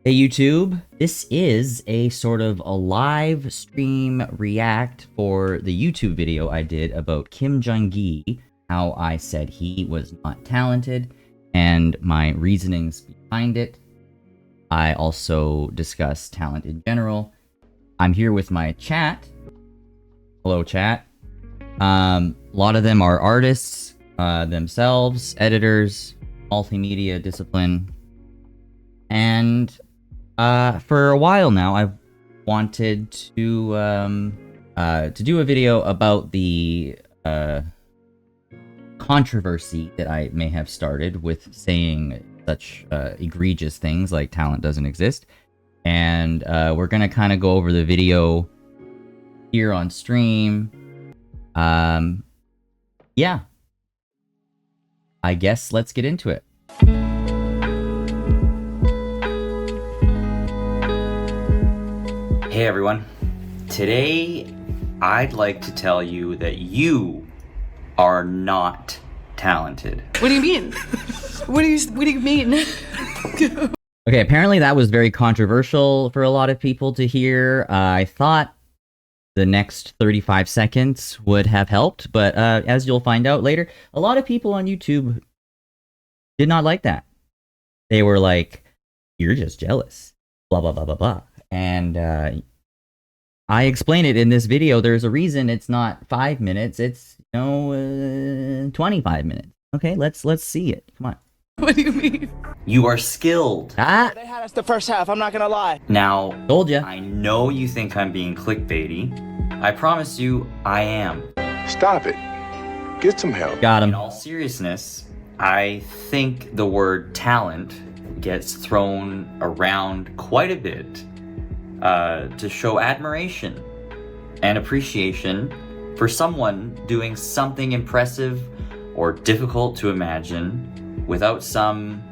Hey YouTube, this is a sort of a live stream react for the YouTube video I did about Kim Jung Gi, how I said he was not talented, and my reasonings behind it. I also discuss talent in general. I'm here with my chat. Hello chat. A lot of them are artists themselves, editors, multimedia discipline, and for a while now, I've wanted to do a video about the controversy that I may have started with saying such egregious things like talent doesn't exist, and we're gonna kind of go over the video here on stream. Yeah, I guess let's get into it. Hey everyone, today I'd like to tell you that you are not talented. What do you mean? What do you mean? Okay, apparently that was very controversial for a lot of people to hear. I thought the next 35 seconds would have helped, but as you'll find out later, a lot of people on YouTube did not like that. They were like, you're just jealous, blah, blah, blah, blah, blah. And I explain it in this video. There's a reason it's not 5 minutes. It's 25 minutes. Okay, let's see it. Come on. What do you mean? You are skilled. They had us the first half, I'm not gonna lie. Now, told ya. I know you think I'm being clickbaity. I promise you, I am. Stop it. Get some help. Got him. In all seriousness, I think the word talent gets thrown around quite a bit to show admiration and appreciation for someone doing something impressive or difficult to imagine without some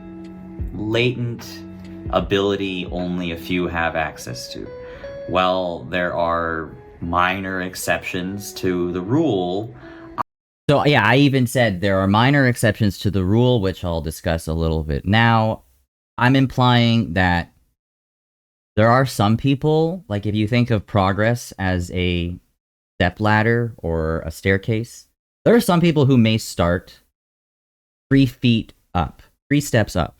latent ability only a few have access to. Well, there are minor exceptions to the rule. So yeah, I even said there are minor exceptions to the rule, which I'll discuss a little bit now. I'm implying that there are some people, like if you think of progress as a step ladder or a staircase, there are some people who may start 3 feet up, 3 steps up,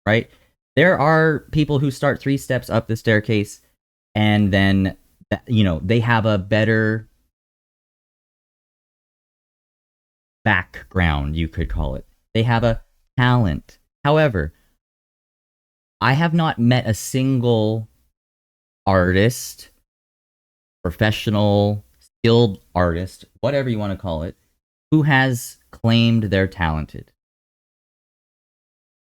right? There are people who start 3 steps up the staircase and then, you know, they have a better background, you could call it. They have a talent. However, I have not met a single artist, professional, skilled artist, whatever you want to call it, who has claimed they're talented.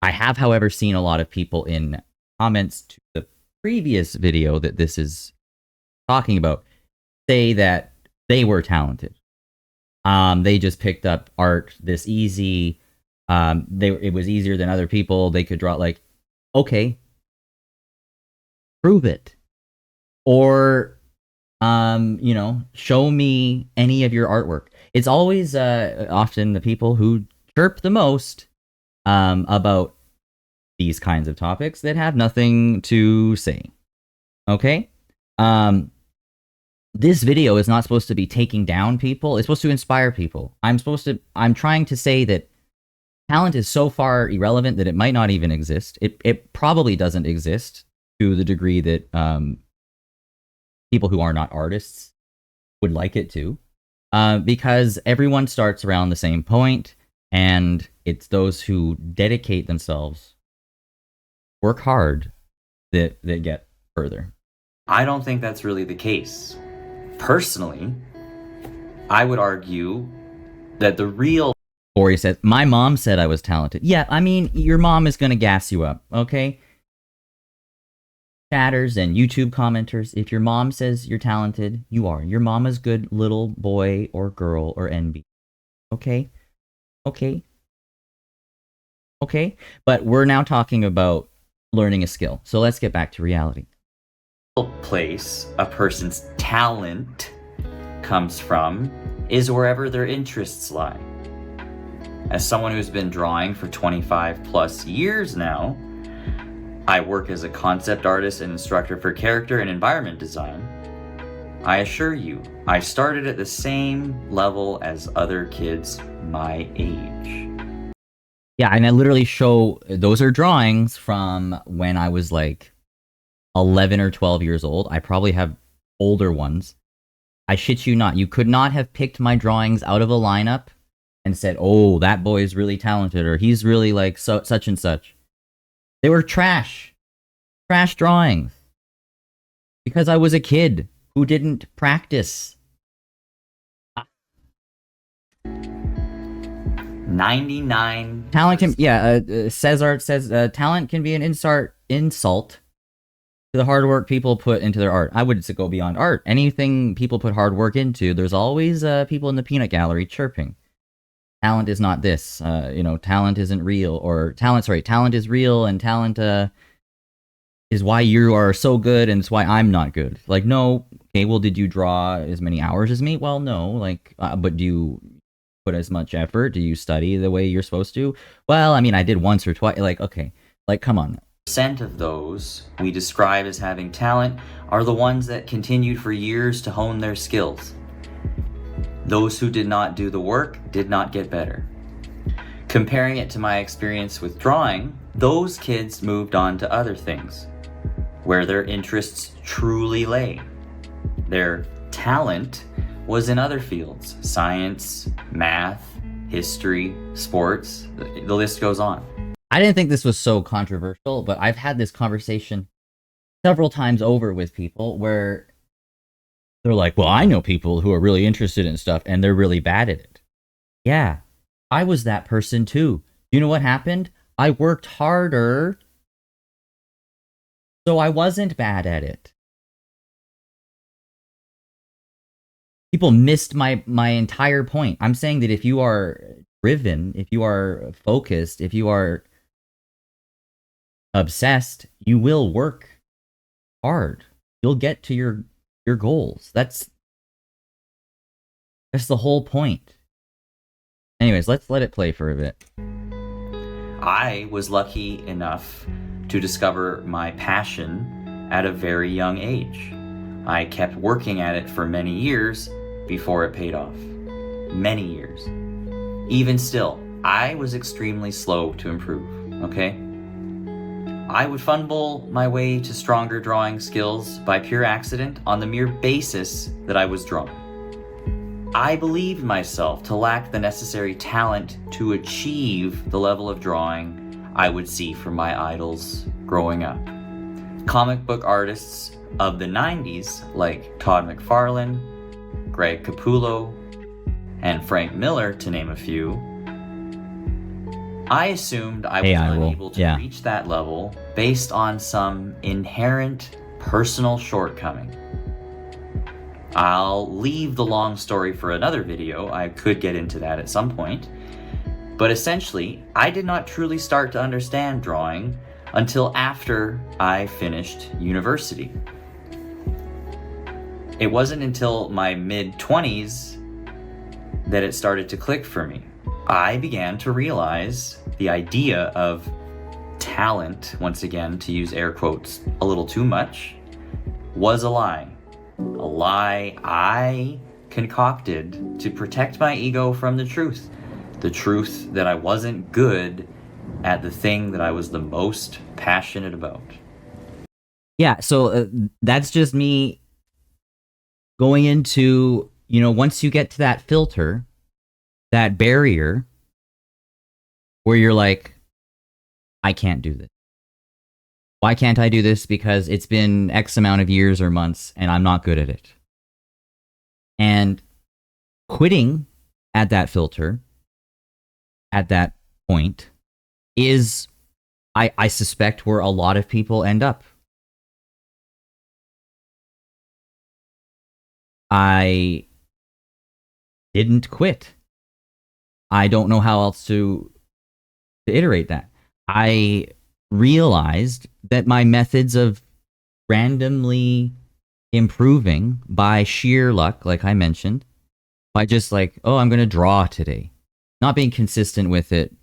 I have, however, seen a lot of people in comments to the previous video that this is talking about say that they were talented. They just picked up art this easy. It was easier than other people. They could draw, like, okay, prove it. Or, you know, show me any of your artwork. It's always often the people who chirp the most about these kinds of topics that have nothing to say. Okay? This video is not supposed to be taking down people. It's supposed to inspire people. I'm trying to say that talent is so far irrelevant that it might not even exist. It probably doesn't exist to the degree that people who are not artists would like it to, because everyone starts around the same point, and it's those who dedicate themselves, work hard, that get further. I don't think that's really the case. Personally, I would argue that the real... Corey says, my mom said I was talented. Yeah, I mean, your mom is going to gas you up, okay? Chatters and YouTube commenters, if your mom says you're talented, you are. Your mama's good little boy or girl or NB. Okay? Okay? Okay? But we're now talking about learning a skill. So let's get back to reality. place a person's talent comes from is wherever their interests lie. As someone who's been drawing for 25 plus years now, I work as a concept artist and instructor for character and environment design. I assure you, I started at the same level as other kids my age. Yeah, and I literally show, those are drawings from when I was like 11 or 12 years old. I probably have older ones. I shit you not. You could not have picked my drawings out of a lineup and said, oh, that boy is really talented, or he's really like such and such. They were trash. Trash drawings. Because I was a kid who didn't practice. 99. Talent can, Cesar says, talent can be an insult to the hard work people put into their art. I wouldn't go beyond art. Anything people put hard work into, there's always people in the peanut gallery chirping. Talent is not this. Talent isn't real. Or talent is real, and talent is why you are so good, and it's why I'm not good. Like, no. Okay, well, did you draw as many hours as me? Well, no. Like, but do you put as much effort? Do you study the way you're supposed to? Well, I mean, I did once or twice. Like, okay. Like, come on. Percent of those we describe as having talent are the ones that continued for years to hone their skills. Those who did not do the work did not get better. Comparing it to my experience with drawing, those kids moved on to other things, where their interests truly lay. Their talent was in other fields: science, math, history, sports, the list goes on. I didn't think this was so controversial, but I've had this conversation several times over with people where they're like, well, I know people who are really interested in stuff and they're really bad at it. Yeah, I was that person too. You know what happened? I worked harder, so I wasn't bad at it. People missed my entire point. I'm saying that if you are driven, if you are focused, if you are obsessed, you will work hard. You'll get to your goals. That's the whole point. Anyways, let's let it play for a bit. I was lucky enough to discover my passion at a very young age. I kept working at it for many years before it paid off. Many years. Even still, I was extremely slow to improve, okay? I would fumble my way to stronger drawing skills by pure accident on the mere basis that I was drawing. I believed myself to lack the necessary talent to achieve the level of drawing I would see from my idols growing up. Comic book artists of the 90s like Todd McFarlane, Greg Capullo, and Frank Miller, to name a few, I assumed I was unable to reach that level based on some inherent personal shortcoming. I'll leave the long story for another video. I could get into that at some point. But essentially, I did not truly start to understand drawing until after I finished university. It wasn't until my mid-20s that it started to click for me. I began to realize the idea of talent, once again, to use air quotes a little too much, was a lie. A lie I concocted to protect my ego from the truth. The truth that I wasn't good at the thing that I was the most passionate about. Yeah, so that's just me going into, once you get to that filter, that barrier where you're like, I can't do this. Why can't I do this? Because it's been X amount of years or months and I'm not good at it. And quitting at that filter, at that point, is, I suspect, where a lot of people end up. I didn't quit. I don't know how else to iterate that. I realized that my methods of randomly improving by sheer luck, like I mentioned, by just like, oh, I'm going to draw today. Not being consistent with it.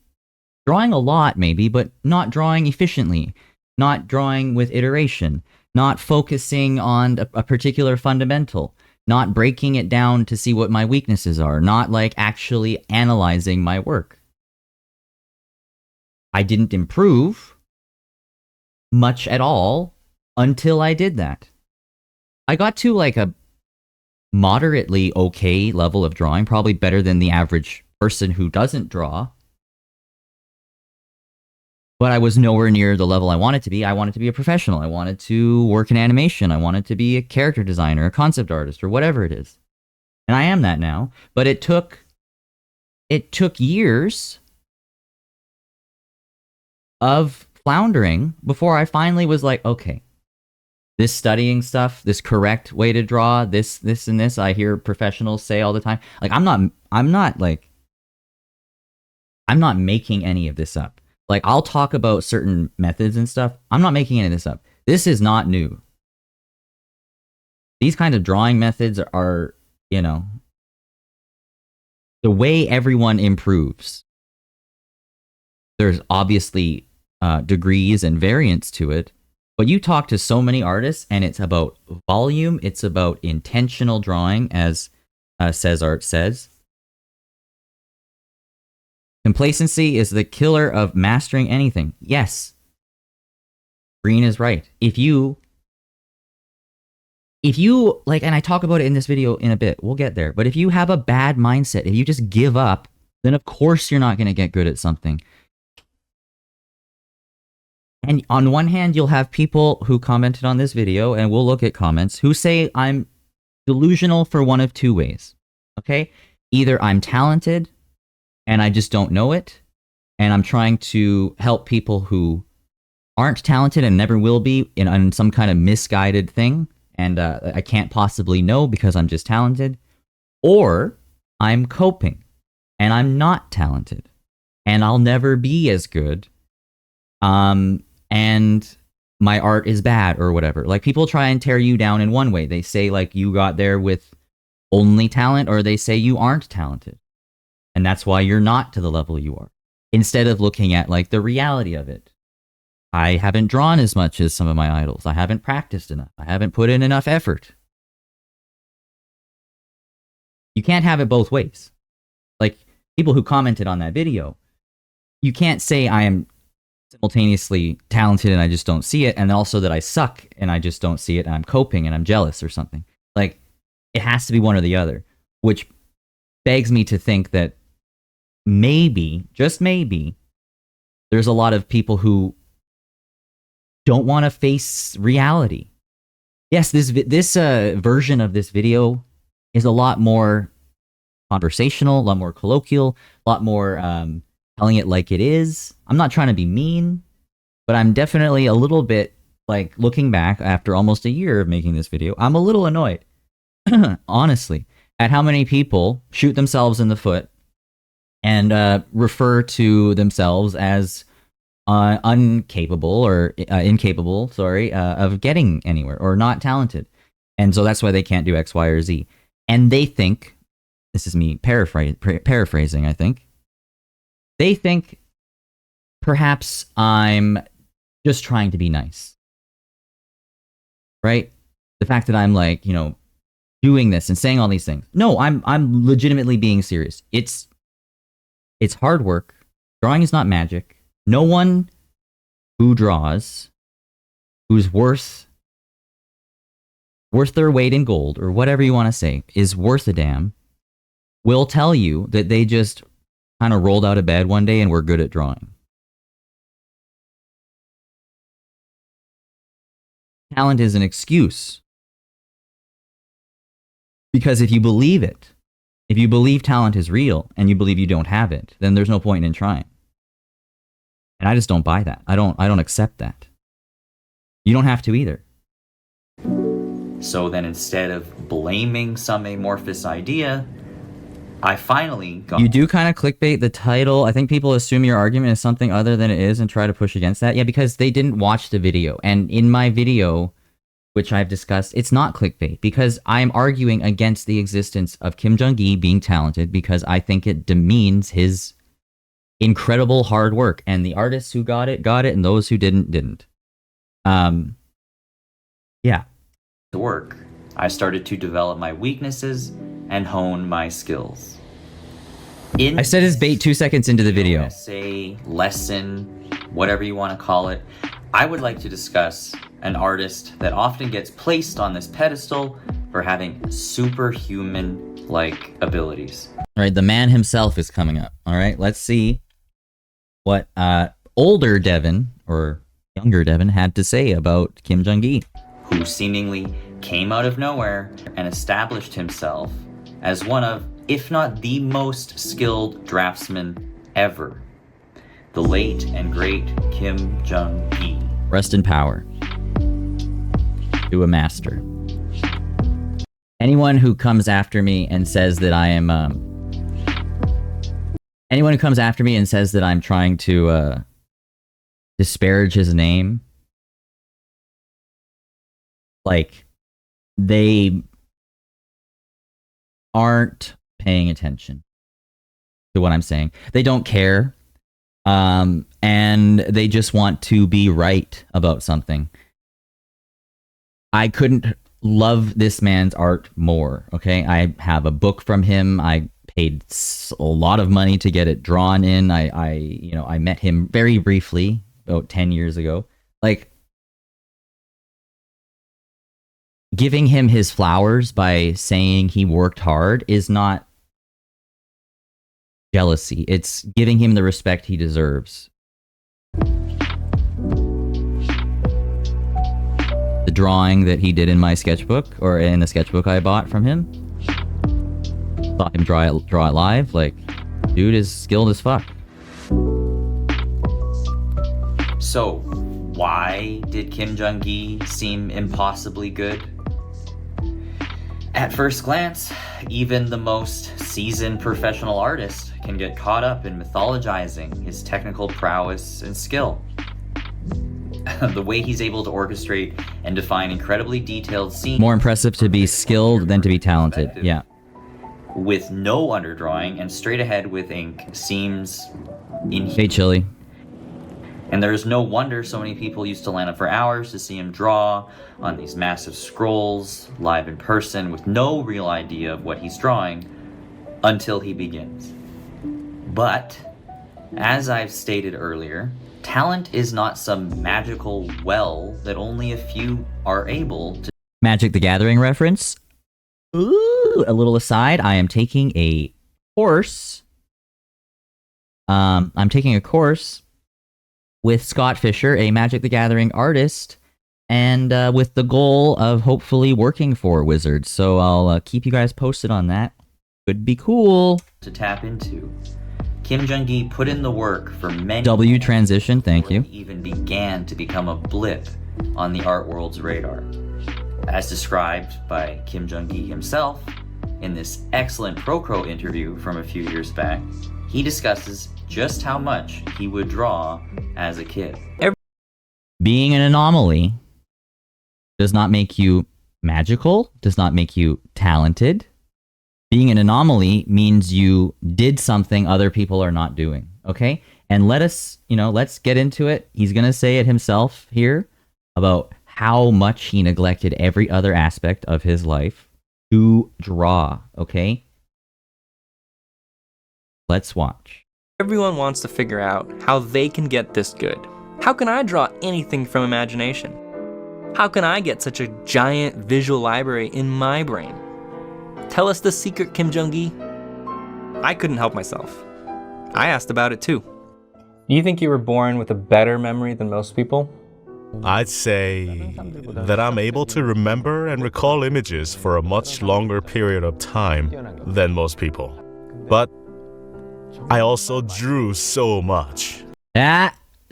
Drawing a lot, maybe, but not drawing efficiently. not drawing with iteration, not focusing on a particular fundamental, not breaking it down to see what my weaknesses are, not like actually analyzing my work. I didn't improve much at all until I did that. I got to like a moderately okay level of drawing, probably better than the average person who doesn't draw. But I was nowhere near the level I wanted to be. I wanted to be a professional. I wanted to work in animation. I wanted to be a character designer, a concept artist, or whatever it is. And I am that now. But it took years of floundering before I finally was like, okay, this studying stuff, this correct way to draw, this and this, I hear professionals say all the time. Like, I'm not making any of this up. Like, I'll talk about certain methods and stuff. I'm not making any of this up. This is not new. These kinds of drawing methods are, you know, the way everyone improves. There's obviously degrees and variants to it, but you talk to so many artists and it's about volume, it's about intentional drawing, as Says Art says. Complacency is the killer of mastering anything. Yes. Green is right. If you like, and I talk about it in this video in a bit, we'll get there, but if you have a bad mindset, if you just give up, then of course you're not going to get good at something. And on one hand, you'll have people who commented on this video, and we'll look at comments, who say I'm delusional for one of two ways. Okay? Either I'm talented and I just don't know it, and I'm trying to help people who aren't talented and never will be in some kind of misguided thing, and I can't possibly know because I'm just talented. Or I'm coping, and I'm not talented, and I'll never be as good, and my art is bad or whatever. Like, people try and tear you down in one way. They say, like, you got there with only talent, or they say you aren't talented, and that's why you're not to the level you are. Instead of looking at, like, the reality of it. I haven't drawn as much as some of my idols. I haven't practiced enough. I haven't put in enough effort. You can't have it both ways. Like, people who commented on that video, you can't say I am simultaneously talented and I just don't see it, and also that I suck and I just don't see it and I'm coping and I'm jealous or something. Like, it has to be one or the other, which begs me to think that maybe, just maybe, there's a lot of people who don't want to face reality. Yes, this version of this video is a lot more conversational, a lot more colloquial, a lot more telling it like it is. I'm not trying to be mean, but I'm definitely a little bit, like, looking back after almost a year of making this video, I'm a little annoyed, honestly, at how many people shoot themselves in the foot and refer to themselves as incapable of getting anywhere, or not talented. And so that's why they can't do X, Y, or Z. And they think, this is me paraphrasing, I think, they think perhaps I'm just trying to be nice. Right? The fact that I'm, like, you know, doing this and saying all these things. No, I'm legitimately being serious. It's hard work. Drawing is not magic. No one who draws, who's worth their weight in gold, or whatever you want to say, is worth a damn, will tell you that they just kind of rolled out of bed one day and were good at drawing. Talent is an excuse. Because if you believe it, if you believe talent is real and you believe you don't have it, then there's no point in trying. And I just don't buy that. I don't accept that. You don't have to either. So then, instead of blaming some amorphous idea, I finally got... You do kind of clickbait the title. I think people assume your argument is something other than it is and try to push against that. Yeah, because they didn't watch the video. And in my video, which I've discussed, it's not clickbait, because I'm arguing against the existence of Kim Jung Gi being talented, because I think it demeans his incredible hard work, and the artists who got it, and those who didn't. Yeah. To work, I started to develop my weaknesses and hone my skills. I said his bait 2 seconds into the video. Essay, lesson, whatever you want to call it, I would like to discuss an artist that often gets placed on this pedestal for having superhuman-like abilities. All right, the man himself is coming up. All right, let's see what older Devin or younger Devin had to say about Kim Jung Gi, who seemingly came out of nowhere and established himself as one of, if not the most skilled draftsman ever. The late and great Kim Jung Gi. Rest in power. To a master. Anyone who comes after me and says that I am anyone who comes after me and says that I'm trying to disparage his name, like, they aren't paying attention to what I'm saying. They don't care. And they just want to be right about something. I couldn't love this man's art more, okay? I have a book from him. I paid a lot of money to get it drawn in. I met him very briefly about 10 years ago. Like, giving him his flowers by saying he worked hard is not jealousy. It's giving him the respect he deserves. The drawing that he did in my sketchbook, or in the sketchbook I bought from him, saw him draw it live. Like, dude is skilled as fuck. So, why did Kim Jung Gi seem impossibly good? At first glance, even the most seasoned professional artist can get caught up in mythologizing his technical prowess and skill. The way he's able to orchestrate and define incredibly detailed scenes. More impressive to be skilled than to be talented. Yeah. With no underdrawing and straight ahead with ink seems inhuman. Hey, Chili. And there is no wonder so many people used to line up for hours to see him draw on these massive scrolls, live in person, with no real idea of what he's drawing until he begins. But, as I've stated earlier, talent is not some magical well that only a few are able to... Magic the Gathering reference. Ooh, a little aside, I am taking a course. I'm taking a course with Scott Fisher, a Magic the Gathering artist, and with the goal of hopefully working for Wizards. So I'll keep you guys posted on that. Could be cool. To tap into. Kim Jung Gi put in the work for many... W transition, thank you. Even began to become a blip on the art world's radar. As described by Kim Jung Gi himself in this excellent ProCro interview from a few years back, he discusses just how much he would draw as a kid. Being an anomaly does not make you magical, does not make you talented. Being an anomaly means you did something other people are not doing, okay? And let's get into it. He's going to say it himself here about how much he neglected every other aspect of his life to draw, okay? Let's watch. Everyone wants to figure out how they can get this good. How can I draw anything from imagination? How can I get such a giant visual library in my brain? Tell us the secret, Kim Jung Gi. I couldn't help myself. I asked about it too. You think you were born with a better memory than most people? I'd say that I'm able to remember and recall images for a much longer period of time than most people. But I also drew so much.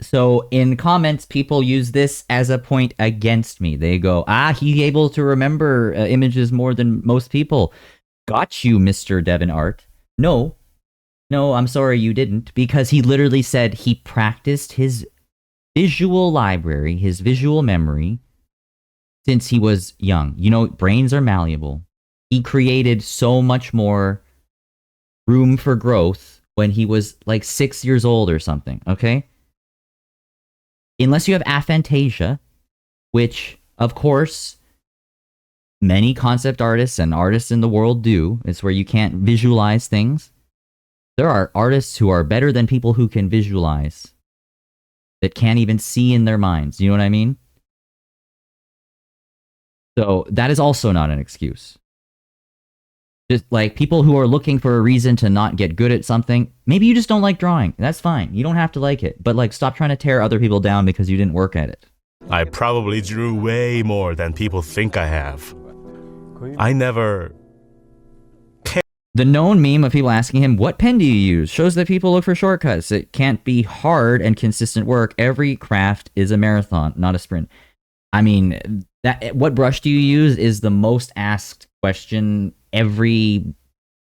So in comments, people use this as a point against me. They go, he's able to remember images more than most people. Got you, Mr. Devin Art. No, I'm sorry you didn't, because he literally said he practiced his visual library, his visual memory, since he was young. You know, brains are malleable. He created so much more room for growth when he was like 6 years old or something, okay? Unless you have aphantasia, which, of course, many concept artists and artists in the world do. It's where you can't visualize things. There are artists who are better than people who can visualize, that can't even see in their minds. You know what I mean? So that is also not an excuse. Just like people who are looking for a reason to not get good at something, maybe you just don't like drawing. That's fine. You don't have to like it. But like, stop trying to tear other people down because you didn't work at it. I probably drew way more than people think I have. I never... The known meme of people asking him, what pen do you use? Shows that people look for shortcuts. It can't be hard and consistent work. Every craft is a marathon, not a sprint. I mean, what brush do you use is the most asked question every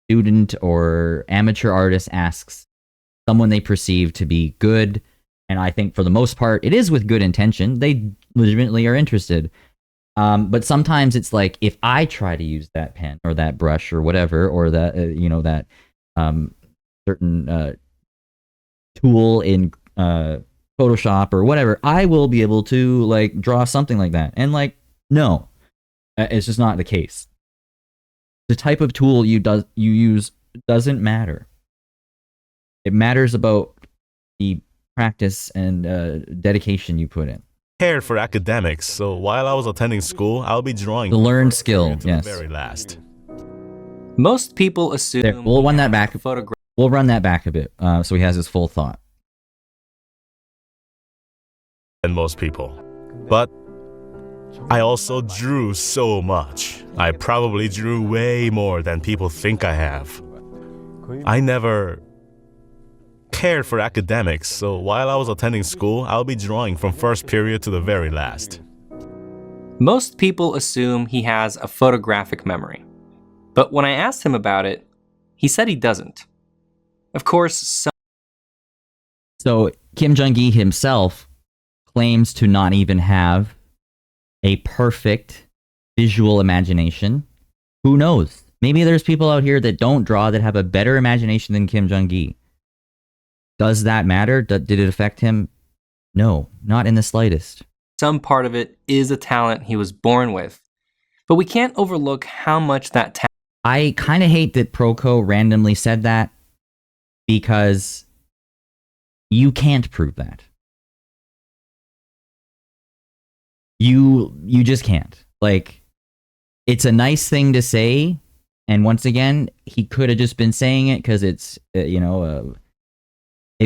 student or amateur artist asks someone they perceive to be good. And I think for the most part, it is with good intention. They legitimately are interested. But sometimes it's like, if I try to use that pen or that brush or whatever, or that, that certain tool in Photoshop or whatever, I will be able to like draw something like that. And like, no, it's just not the case. The type of tool you use doesn't matter. It matters about the practice and dedication you put in. Cared for academics, so while I was attending school, I'll be drawing The learned skill, to yes. the very last. Most people assume There, we'll run that back. photograph. We'll run that back a bit, so he has his full thought. Than most people. But I also drew so much. I probably drew way more than people think I have. I never cared for academics, so while I was attending school, I'll be drawing from first period to the very last. Most people assume he has a photographic memory. But when I asked him about it, he said he doesn't. Of course, So Kim Jung Gi himself claims to not even have a perfect visual imagination. Who knows? Maybe there's people out here that don't draw that have a better imagination than Kim Jung Gi. Does that matter? Did it affect him? No, not in the slightest. some part of it is a talent he was born with. But we can't overlook how much that talent... I kind of hate that Proco randomly said that, because you can't prove that. You just can't. Like, it's a nice thing to say, and once again, he could have just been saying it because it's, it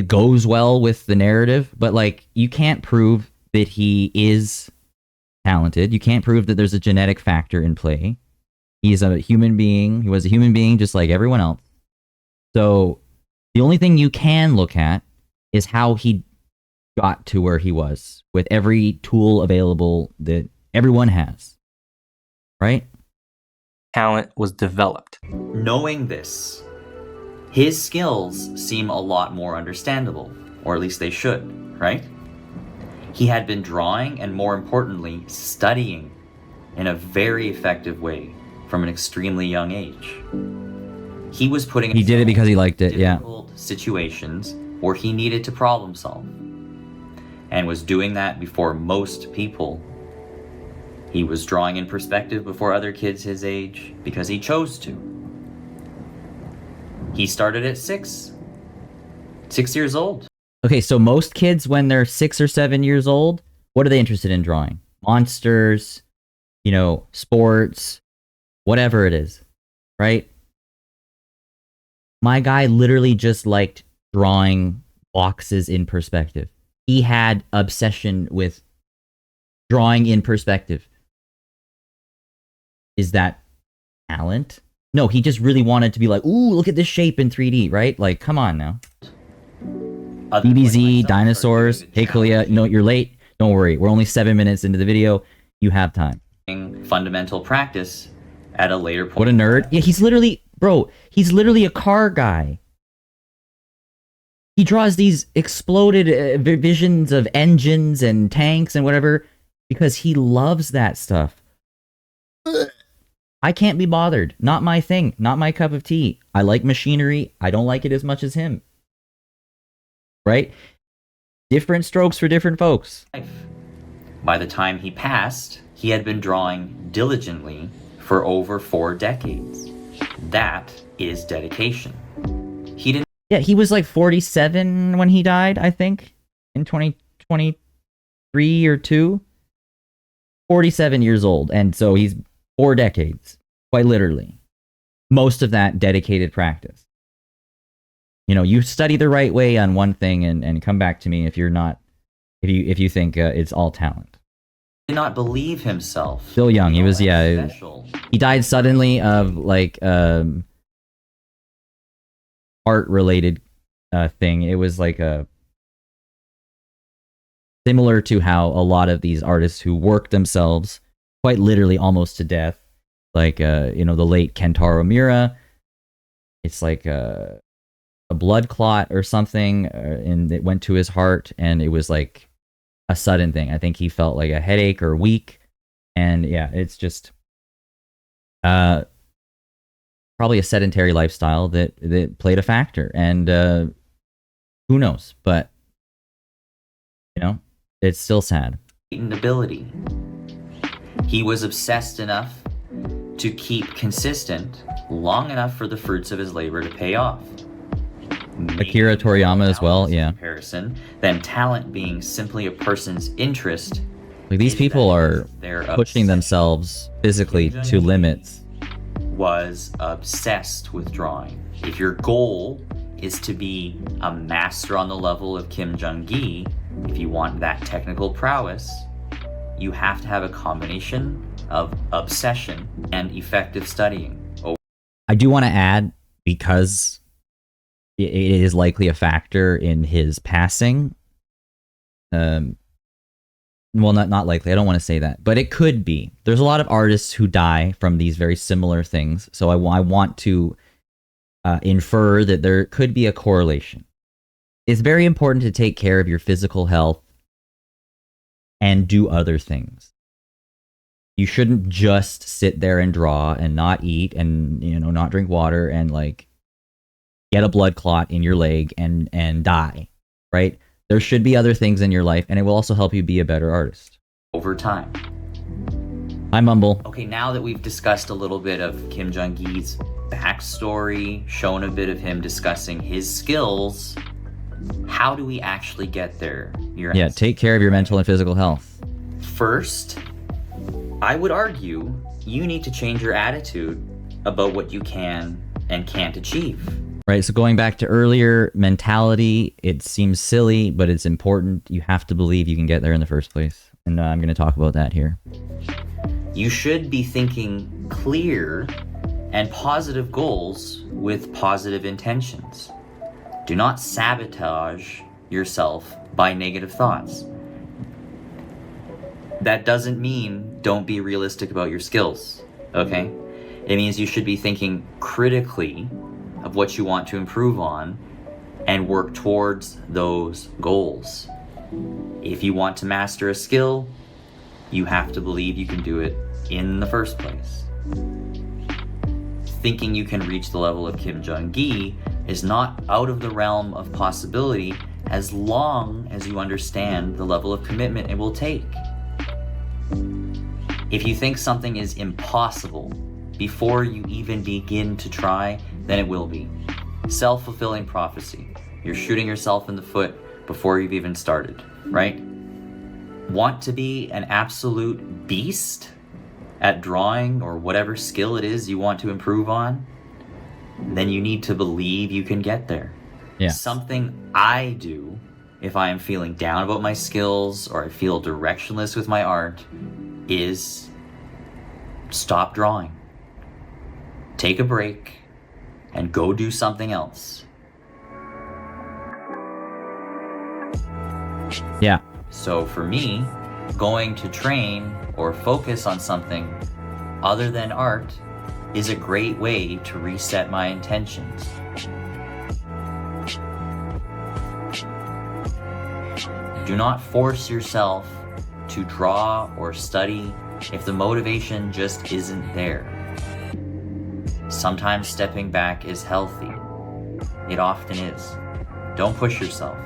goes well with the narrative, but like, you can't prove that he is talented. You can't prove that there's a genetic factor in play. He's a human being. He was a human being just like everyone else. So the only thing you can look at is how he got to where he was with every tool available that everyone has. Right? talent was developed. Knowing this, his skills seem a lot more understandable, or at least they should, right? He had been drawing and, more importantly, studying in a very effective way from an extremely young age. He was putting He did it because he liked it, yeah. difficult situations where he needed to problem solve, and was doing that before most people. He was drawing in perspective before other kids his age because he chose to. He started at 6 years old. Okay, so most kids, when they're 6 or 7 years old, what are they interested in drawing? Monsters, sports, whatever it is, right? My guy literally just liked drawing boxes in perspective. He had obsession with drawing in perspective. Is that talent? No, he just really wanted to be like, ooh, look at this shape in 3D, right? Like, come on now. DBZ, dinosaurs. Hey, Kalia, no, you're late. Don't worry. We're only 7 minutes into the video. You have time. Fundamental practice at a later point. What a nerd. Yeah, he's literally a car guy. He draws these exploded visions of engines and tanks and whatever because he loves that stuff. I can't be bothered. Not my thing. Not my cup of tea. I like machinery. I don't like it as much as him. Right? Different strokes for different folks. By the time he passed, he had been drawing diligently for over 4 decades. That is dedication. He didn't. Yeah, he was like 47 when he died, I think, in 2023 or 2. 47 years old, and so he's 4 decades, quite literally. Most of that dedicated practice. You know, you study the right way on one thing and come back to me if you're not, if you think it's all talent. Did not believe himself. Still young. He was, yeah. Special. He died suddenly of like heart-related thing. It was like a similar to how a lot of these artists who work themselves quite literally almost to death, like you know, the late Kentaro Miura. It's like a blood clot or something, and it went to his heart, and it was like a sudden thing. I think he felt like a headache or weak, and yeah, it's just probably a sedentary lifestyle that played a factor, and who knows? But you know, it's still sad. Ability. He was obsessed enough to keep consistent long enough for the fruits of his labor to pay off. Akira Toriyama as well, yeah. Comparison, then talent being simply a person's interest. Like these people are pushing themselves physically to limits. Was obsessed with drawing. If your goal is to be a master on the level of Kim Jung Gi, if you want that technical prowess, you have to have a combination of obsession and effective studying. I do want to add, because it is likely a factor in his passing. Well, not likely. I don't want to say that, but it could be. There's a lot of artists who die from these very similar things, so I want to infer that there could be a correlation. It's very important to take care of your physical health and do other things. You shouldn't just sit there and draw and not eat and, you know, not drink water and like get a blood clot in your leg and die, right? There should be other things in your life, and it will also help you be a better artist. Over time. Hi, Mumble. Okay, now that we've discussed a little bit of Kim Jung Gi's backstory, shown a bit of him discussing his skills, how do we actually get there? Yeah, take care of your mental and physical health. First, I would argue you need to change your attitude about what you can and can't achieve. Right, so going back to earlier, mentality, it seems silly, but it's important. You have to believe you can get there in the first place. And I'm going to talk about that here. You should be thinking clear and positive goals with positive intentions. Do not sabotage yourself by negative thoughts. That doesn't mean don't be realistic about your skills, okay? It means you should be thinking critically of what you want to improve on and work towards those goals. If you want to master a skill, you have to believe you can do it in the first place. Thinking you can reach the level of Kim Jung Gi is not out of the realm of possibility as long as you understand the level of commitment it will take. If you think something is impossible before you even begin to try, then it will be. Self-fulfilling prophecy. You're shooting yourself in the foot before you've even started, right? Want to be an absolute beast at drawing or whatever skill it is you want to improve on? Then you need to believe you can get there. Yeah. Something I do if I am feeling down about my skills or I feel directionless with my art is stop drawing. Take a break and go do something else. Yeah. So for me, going to train or focus on something other than art is a great way to reset my intentions. Do not force yourself to draw or study if the motivation just isn't there. Sometimes stepping back is healthy. It often is. Don't push yourself.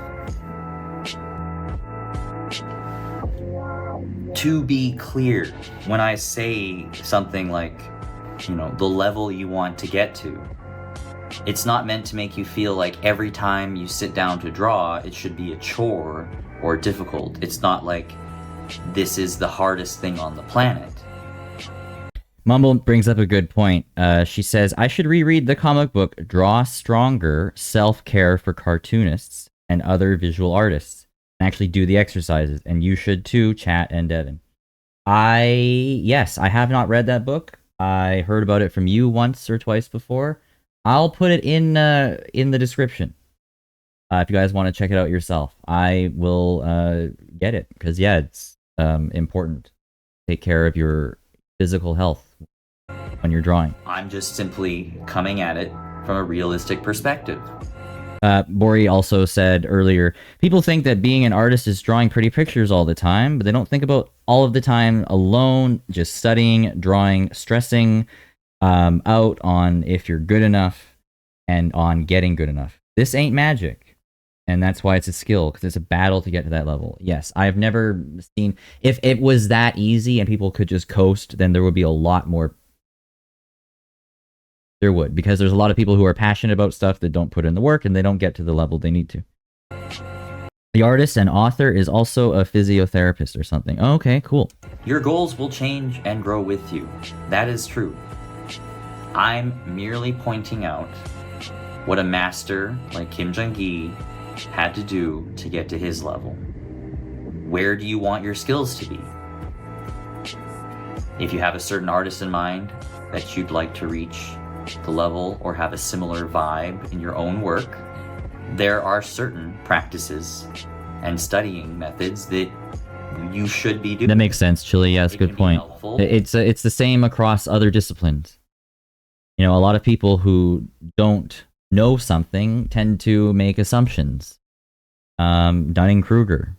To be clear, when I say something like, the level you want to get to, it's not meant to make you feel like every time you sit down to draw, it should be a chore or difficult. It's not like this is the hardest thing on the planet. Mumble brings up a good point. She says, I should reread the comic book Draw Stronger, Self-Care for Cartoonists and Other Visual Artists, and actually do the exercises. And you should too, Chat and Devin. Yes, I have not read that book. I heard about it from you once or twice before. I'll put it in the description. If you guys want to check it out yourself. I will get it, because it's important. Take care of your physical health when you're drawing. I'm just simply coming at it from a realistic perspective. Bori also said earlier, people think that being an artist is drawing pretty pictures all the time, but they don't think about all of the time alone, just studying, drawing, stressing out on if you're good enough and on getting good enough. This ain't magic. And that's why it's a skill, because it's a battle to get to that level. Yes, I've never seen... If it was that easy and people could just coast, then there would be a lot more... There would, because there's a lot of people who are passionate about stuff that don't put in the work and they don't get to the level they need to. The artist and author is also a physiotherapist or something. Oh, okay, cool. Your goals will change and grow with you. That is true. I'm merely pointing out what a master like Kim Jung Gi had to do to get to his level. Where do you want your skills to be? If you have a certain artist in mind that you'd like to reach the level or have a similar vibe in your own work, there are certain practices and studying methods that you should be doing. That makes sense, Chili. Yeah, that's a good point. It's the same across other disciplines. A lot of people who don't know something tend to make assumptions. Dunning-Kruger.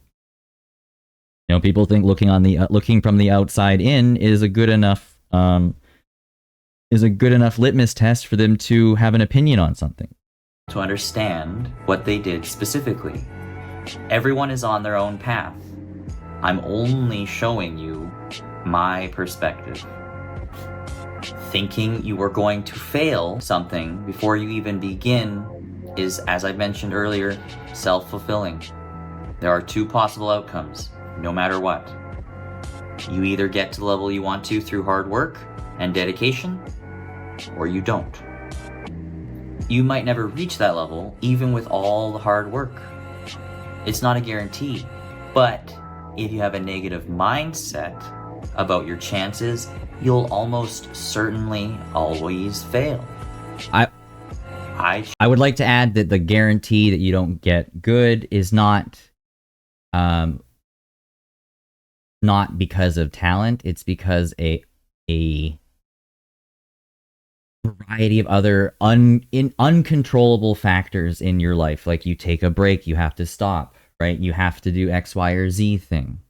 People think looking from the outside in is a good enough litmus test for them to have an opinion on something. To understand what they did specifically. Everyone is on their own path. I'm only showing you my perspective. Thinking you are going to fail something before you even begin is, as I mentioned earlier, self-fulfilling. There are two possible outcomes, no matter what. You either get to the level you want to through hard work and dedication, or you don't. You might never reach that level, even with all the hard work. It's not a guarantee, but if you have a negative mindset about your chances, you'll almost certainly always fail. I would like to add that the guarantee that you don't get good is not because of talent. It's because a variety of other uncontrollable factors in your life. Like you take a break, you have to stop, right? You have to do X, Y, or Z thing.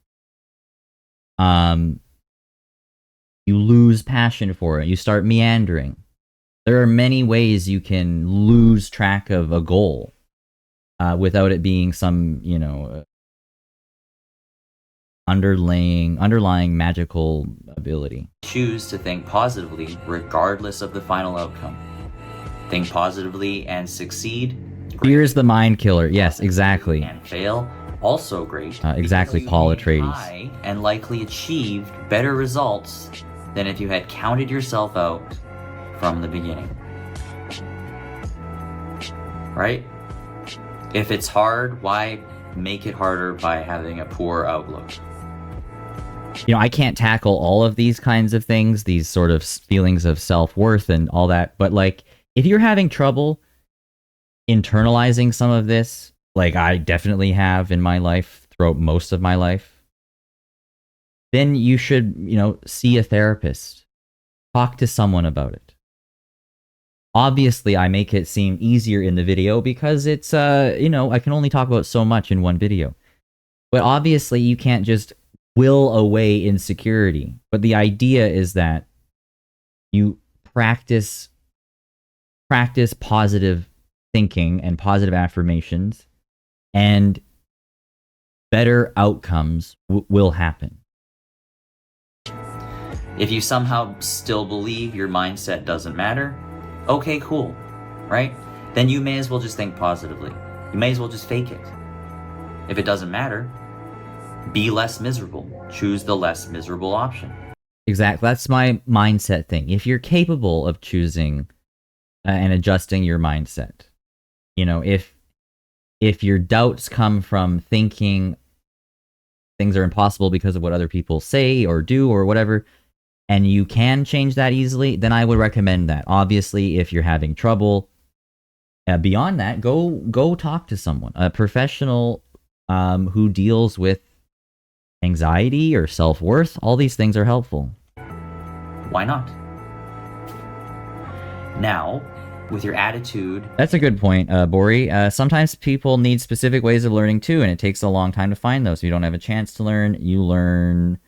You lose passion for it. You start meandering. There are many ways you can lose track of a goal without it being some, underlying magical ability. Choose to think positively regardless of the final outcome. Think positively and succeed. Fear the mind killer. Yes, exactly. And fail. Also great. Exactly, Paul Atreides. And likely achieved better results than if you had counted yourself out from the beginning. Right? If it's hard, why make it harder by having a poor outlook? I can't tackle all of these kinds of things, these sort of feelings of self-worth and all that, but if you're having trouble internalizing some of this, like I definitely have in my life throughout most of my life, then you should, see a therapist. Talk to someone about it. Obviously, I make it seem easier in the video because it's, I can only talk about so much in one video. But obviously, you can't just will away insecurity. But the idea is that you practice positive thinking and positive affirmations, and better outcomes will happen. If you somehow still believe your mindset doesn't matter, okay, cool, right? Then you may as well just think positively. You may as well just fake it. If it doesn't matter, be less miserable. Choose the less miserable option. Exactly. That's my mindset thing. If you're capable of choosing and adjusting your mindset, you know, if your doubts come from thinking things are impossible because of what other people say or do or whatever, and you can change that easily, then I would recommend that. Obviously, if you're having trouble, beyond that, go talk to someone, a professional who deals with anxiety or self-worth. All these things are helpful. Why not? Now, with your attitude... That's a good point, Bori. Sometimes people need specific ways of learning too, and it takes a long time to find those. If you don't have a chance to learn,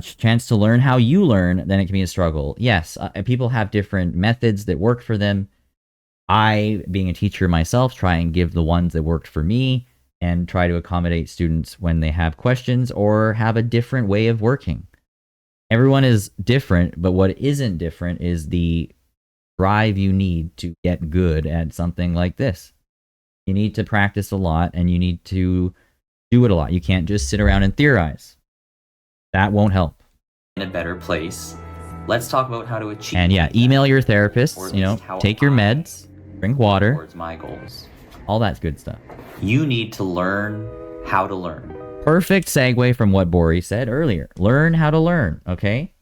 chance to learn how you learn, then it can be a struggle. Yes, people have different methods that work for them. I, being a teacher myself, try and give the ones that worked for me and try to accommodate students when they have questions or have a different way of working. Everyone is different, but what isn't different is the drive you need to get good at something like this. You need to practice a lot and you need to do it a lot. You can't just sit around and theorize. That won't help. In a better place. Let's talk about how to achieve. And yeah, email your therapist, you know, take your meds, drink water. Towards my goals. All that good stuff. You need to learn how to learn. Perfect segue from what Bori said earlier. Learn how to learn, okay?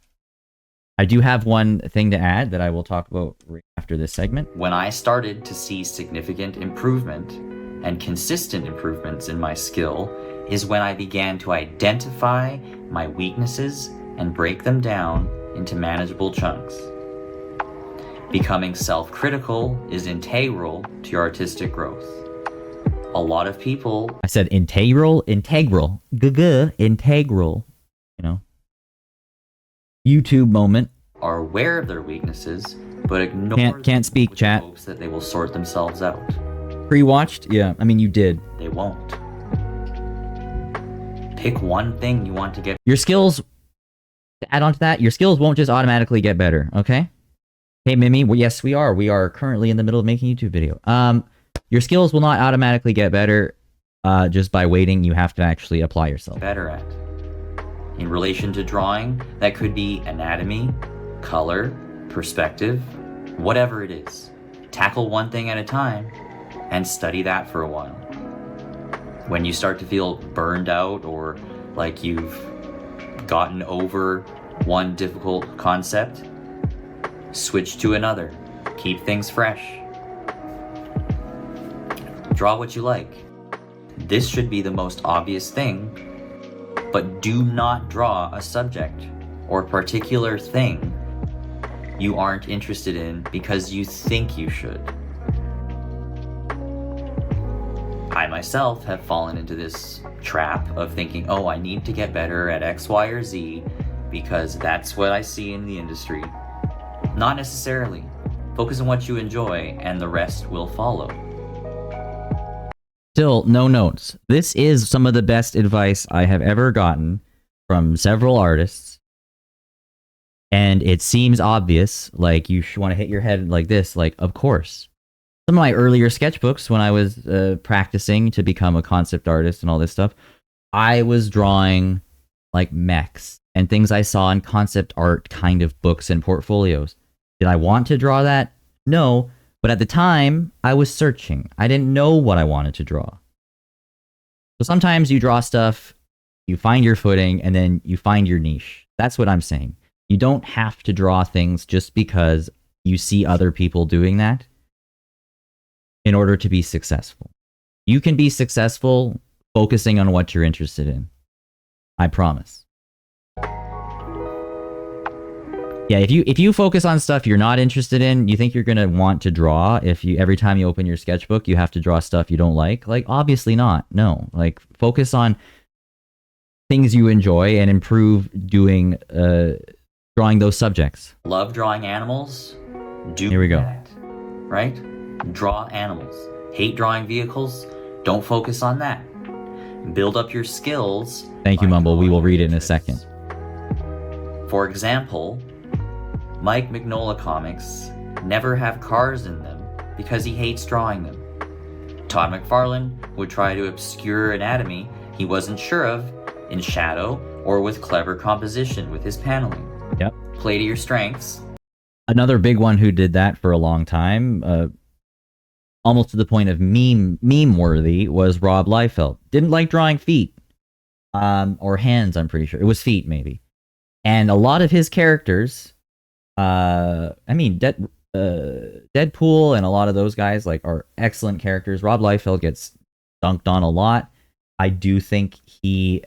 I do have one thing to add that I will talk about right after this segment. When I started to see significant improvement and consistent improvements in my skill is when I began to identify my weaknesses and break them down into manageable chunks. Becoming self-critical is integral to your artistic growth. A lot of people... I said integral, you know. YouTube moment. ...are aware of their weaknesses, but ignore can't speak, with chat. hopes that they will sort themselves out. Pre-watched? Yeah, I mean, you did. They won't. Pick one thing you want to get... Your skills, to add on to that, your skills won't just automatically get better, okay? Hey, Mimi, well, yes, we are. We are currently in the middle of making a YouTube video. Your skills will not automatically get better just by waiting. You have to actually apply yourself. Better at. In relation to drawing, that could be anatomy, color, perspective, whatever it is. Tackle one thing at a time and study that for a while. When you start to feel burned out or like you've gotten over one difficult concept, switch to another. Keep things fresh. Draw what you like. This should be the most obvious thing, but do not draw a subject or particular thing you aren't interested in because you think you should. I myself have fallen into this trap of thinking, oh, I need to get better at X, Y, or Z because that's what I see in the industry. Not necessarily. Focus on what you enjoy and the rest will follow. Still, no notes. This is some of the best advice I have ever gotten from several artists. And it seems obvious, like you want to hit your head like this, like, of course. Some of my earlier sketchbooks, when I was practicing to become a concept artist and all this stuff, I was drawing like mechs and things I saw in concept art kind of books and portfolios. Did I want to draw that? No. But at the time, I was searching. I didn't know what I wanted to draw. So sometimes you draw stuff, you find your footing, and then you find your niche. That's what I'm saying. You don't have to draw things just because you see other people doing that in order to be successful. You can be successful focusing on what you're interested in. I promise. Yeah, if you focus on stuff you're not interested in, you think you're gonna want to draw. If you every time you open your sketchbook, you have to draw stuff you don't like obviously not. No, like focus on things you enjoy and improve doing drawing those subjects. Love drawing animals? Do Here we go. that, right? Draw animals. Hate drawing vehicles? Don't focus on that. Build up your skills. Thank you, Mumble. We will read it in a second. For example, Mike Mignola comics never have cars in them because he hates drawing them. Todd McFarlane would try to obscure anatomy he wasn't sure of in shadow or with clever composition with his paneling. Yep. Play to your strengths. Another big one who did that for a long time, almost to the point of meme worthy, was Rob Liefeld. Didn't like drawing feet. Or hands, I'm pretty sure. It was feet, maybe. And a lot of his characters, Deadpool and a lot of those guys are excellent characters. Rob Liefeld gets dunked on a lot. I do think he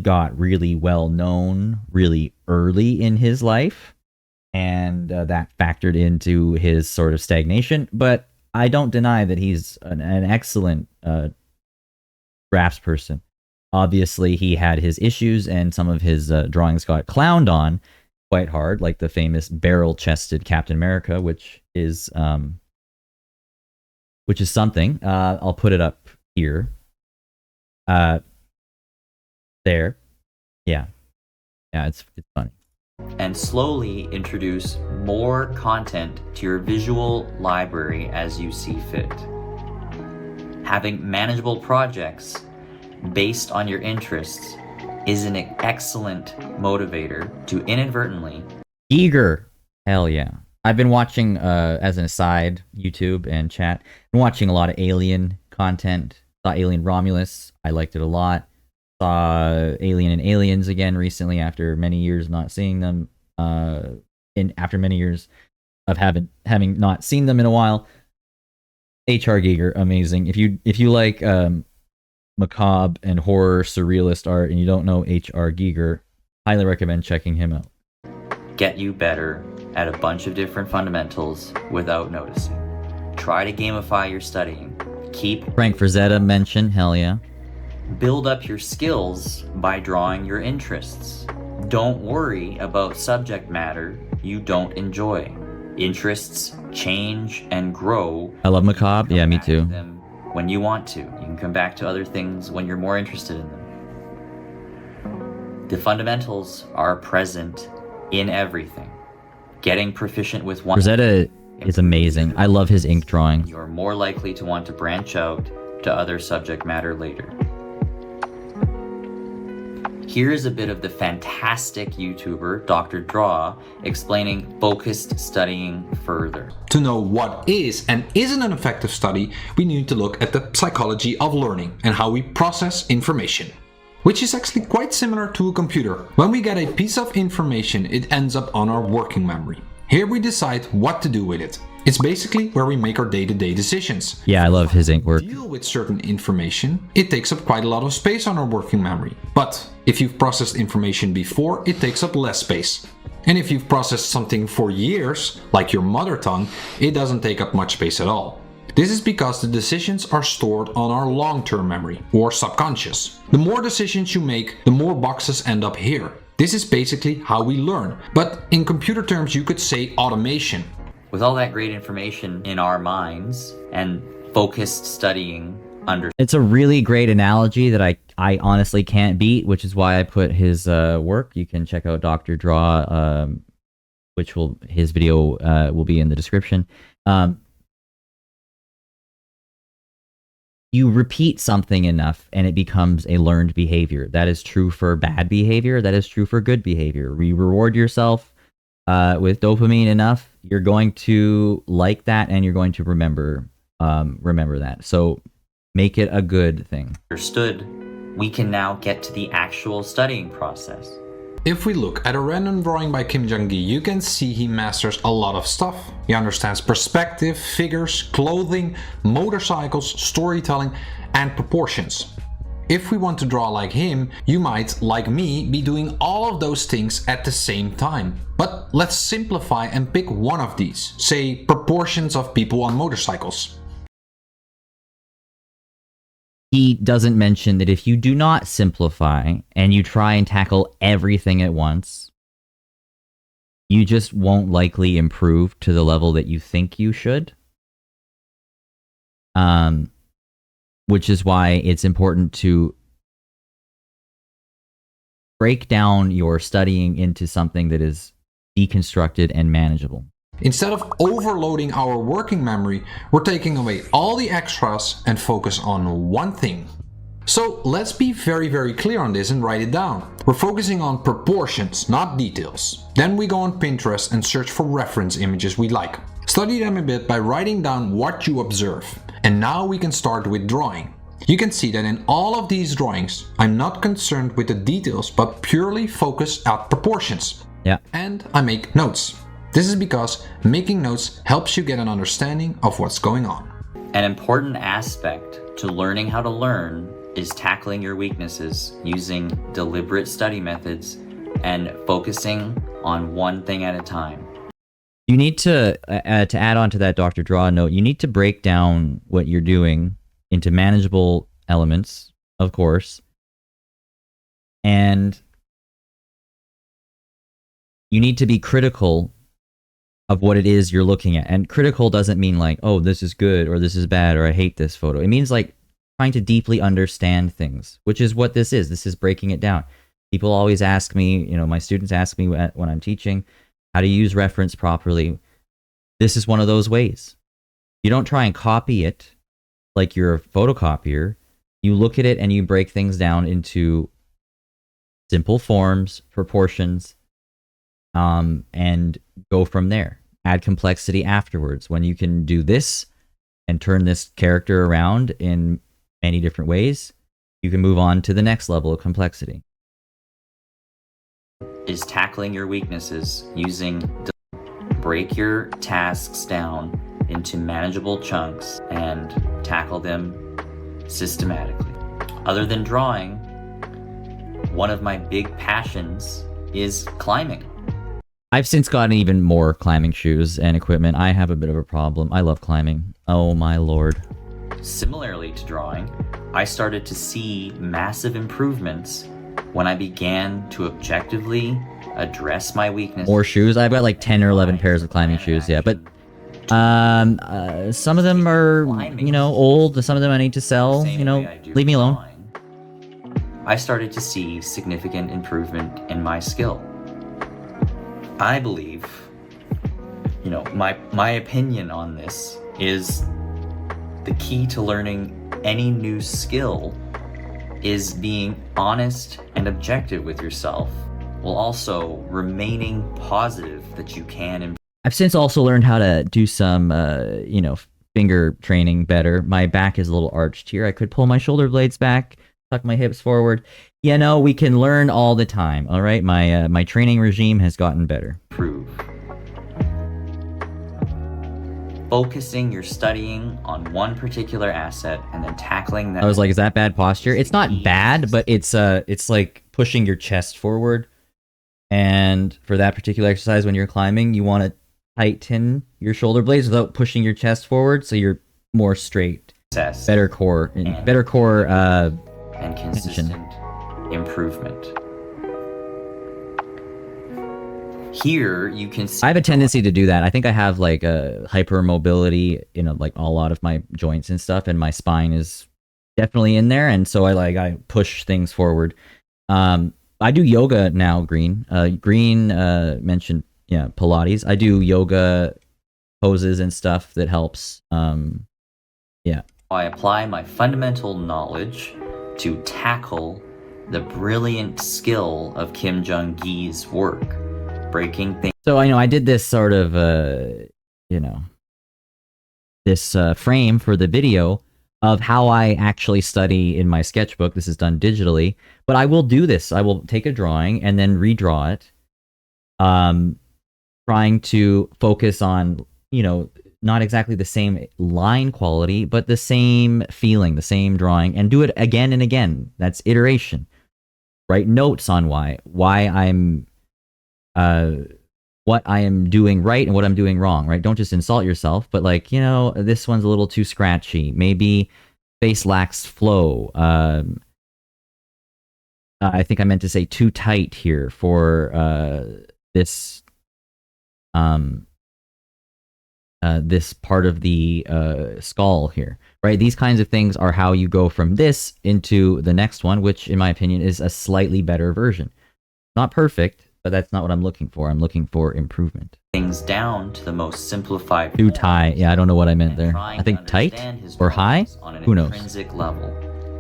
got really well known really early in his life, and that factored into his sort of stagnation. But I don't deny that he's an excellent draftsperson. Obviously, he had his issues, and some of his drawings got clowned on quite hard, like the famous barrel-chested Captain America, which is something. I'll put it up here. There. Yeah, it's funny. And slowly introduce more content to your visual library as you see fit. Having manageable projects based on your interests is an excellent motivator to inadvertently... Eager. Hell yeah. I've been watching, as an aside, YouTube and chat, been watching a lot of Alien content. Saw Alien Romulus. I liked it a lot. Saw Alien and Aliens again recently after many years not seeing them. After many years of having not seen them in a while. H.R. Giger, amazing. If you like macabre and horror surrealist art and you don't know H.R. Giger, highly recommend checking him out. Get you better at a bunch of different fundamentals without noticing. Try to gamify your studying. Keep Frank Frazetta mention, hell yeah. Build up your skills by drawing your interests. Don't worry about subject matter you don't enjoy. Interests change and grow. I love macabre. Yeah, me too. Them when you want to. You can come back to other things when you're more interested in them. The fundamentals are present in everything. Getting proficient with one... Frazetta is amazing. I love his ink drawing. You're more likely to want to branch out to other subject matter later. Here's a bit of the fantastic YouTuber, Dr. Draw, explaining focused studying further. To know what is and isn't an effective study, we need to look at the psychology of learning and how we process information, which is actually quite similar to a computer. When we get a piece of information, it ends up on our working memory. Here we decide what to do with it. It's basically where we make our day-to-day decisions. Yeah, I love his ink work. To deal with certain information, it takes up quite a lot of space on our working memory. But if you've processed information before, it takes up less space. And if you've processed something for years, like your mother tongue, it doesn't take up much space at all. This is because the decisions are stored on our long-term memory, or subconscious. The more decisions you make, the more boxes end up here. This is basically how we learn, but in computer terms you could say automation. With all that great information in our minds and focused studying under... It's a really great analogy that I honestly can't beat, which is why I put his work. You can check out Dr. Draw, his video will be in the description. You repeat something enough and it becomes a learned behavior. That is true for bad behavior. That is true for good behavior. You reward yourself with dopamine enough, you're going to like that and you're going to remember that. So make it a good thing. Understood, we can now get to the actual studying process. If we look at a random drawing by Kim Jung Gi, you can see he masters a lot of stuff. He understands perspective, figures, clothing, motorcycles, storytelling, and proportions. If we want to draw like him, you might, like me, be doing all of those things at the same time. But let's simplify and pick one of these, say proportions of people on motorcycles. He doesn't mention that if you do not simplify and you try and tackle everything at once, you just won't likely improve to the level that you think you should. Which is why it's important to break down your studying into something that is deconstructed and manageable. Instead of overloading our working memory, we're taking away all the extras and focus on one thing. So let's be very, very clear on this and write it down. We're focusing on proportions, not details. Then we go on Pinterest and search for reference images we like. Study them a bit by writing down what you observe. And now we can start with drawing. You can see that in all of these drawings, I'm not concerned with the details, but purely focus at proportions. Yeah. And I make notes. This is because making notes helps you get an understanding of what's going on. An important aspect to learning how to learn is tackling your weaknesses using deliberate study methods and focusing on one thing at a time. You need to add on to that Dr. Draw note, you need to break down what you're doing into manageable elements, of course, and you need to be critical of what it is you're looking at. And critical doesn't mean like, oh, this is good or this is bad or I hate this photo. It means like trying to deeply understand things, which is what this is. This is breaking it down. People always ask me, my students ask me when I'm teaching how to use reference properly. This is one of those ways. You don't try and copy it like you're a photocopier. You look at it and you break things down into simple forms, proportions, and go from there. Add complexity afterwards. When you can do this and turn this character around in many different ways, you can move on to the next level of complexity. Is tackling your weaknesses using break your tasks down into manageable chunks and tackle them systematically. Other than drawing, one of my big passions is climbing. I've since gotten even more climbing shoes and equipment. I have a bit of a problem. I love climbing. Oh my lord. Similarly to drawing, I started to see massive improvements when I began to objectively address my weaknesses. More shoes? I've got like 10 or 11 pairs of climbing shoes, yeah. But some of them are, old. Some of them I need to sell, leave me alone. I started to see significant improvement in my skill. I believe, my opinion on this is the key to learning any new skill is being honest and objective with yourself, while also remaining positive that you can improve. I've since also learned how to do some, finger training better. My back is a little arched here. I could pull my shoulder blades back, tuck my hips forward. We can learn all the time, all right? My training regime has gotten better. Improve. Focusing your studying on one particular asset and then tackling that. I was like, is that bad posture? It's not bad, but it's like pushing your chest forward. And for that particular exercise, when you're climbing, you want to tighten your shoulder blades without pushing your chest forward, so you're more straight. Better core and consistent improvement. Here you can see I have a tendency to do that. I think I have like a hypermobility in like a lot of my joints and stuff, and my spine is definitely in there, and so I push things forward. I do yoga now, Green. Green mentioned Pilates. I do yoga poses and stuff that helps. I apply my fundamental knowledge to tackle the brilliant skill of Kim Jung Gi's work. Breaking things. So I did this sort of, this frame for the video of how I actually study in my sketchbook. This is done digitally, but I will do this. I will take a drawing and then redraw it, trying to focus on, not exactly the same line quality, but the same feeling, the same drawing, and do it again and again. That's iteration. Write notes on why I'm what I am doing right and what I'm doing wrong, right? Don't just insult yourself, but like, this one's a little too scratchy. Maybe face lacks flow. I think I meant to say too tight here for this this part of the skull here, right? These kinds of things are how you go from this into the next one, which in my opinion is a slightly better version. Not perfect, but that's not what I'm looking for. I'm looking for improvement. Things down to the most simplified. Too tight. Yeah, I don't know what I meant there. Trying I think to tight understand his or high? drawings on an Who knows? intrinsic level,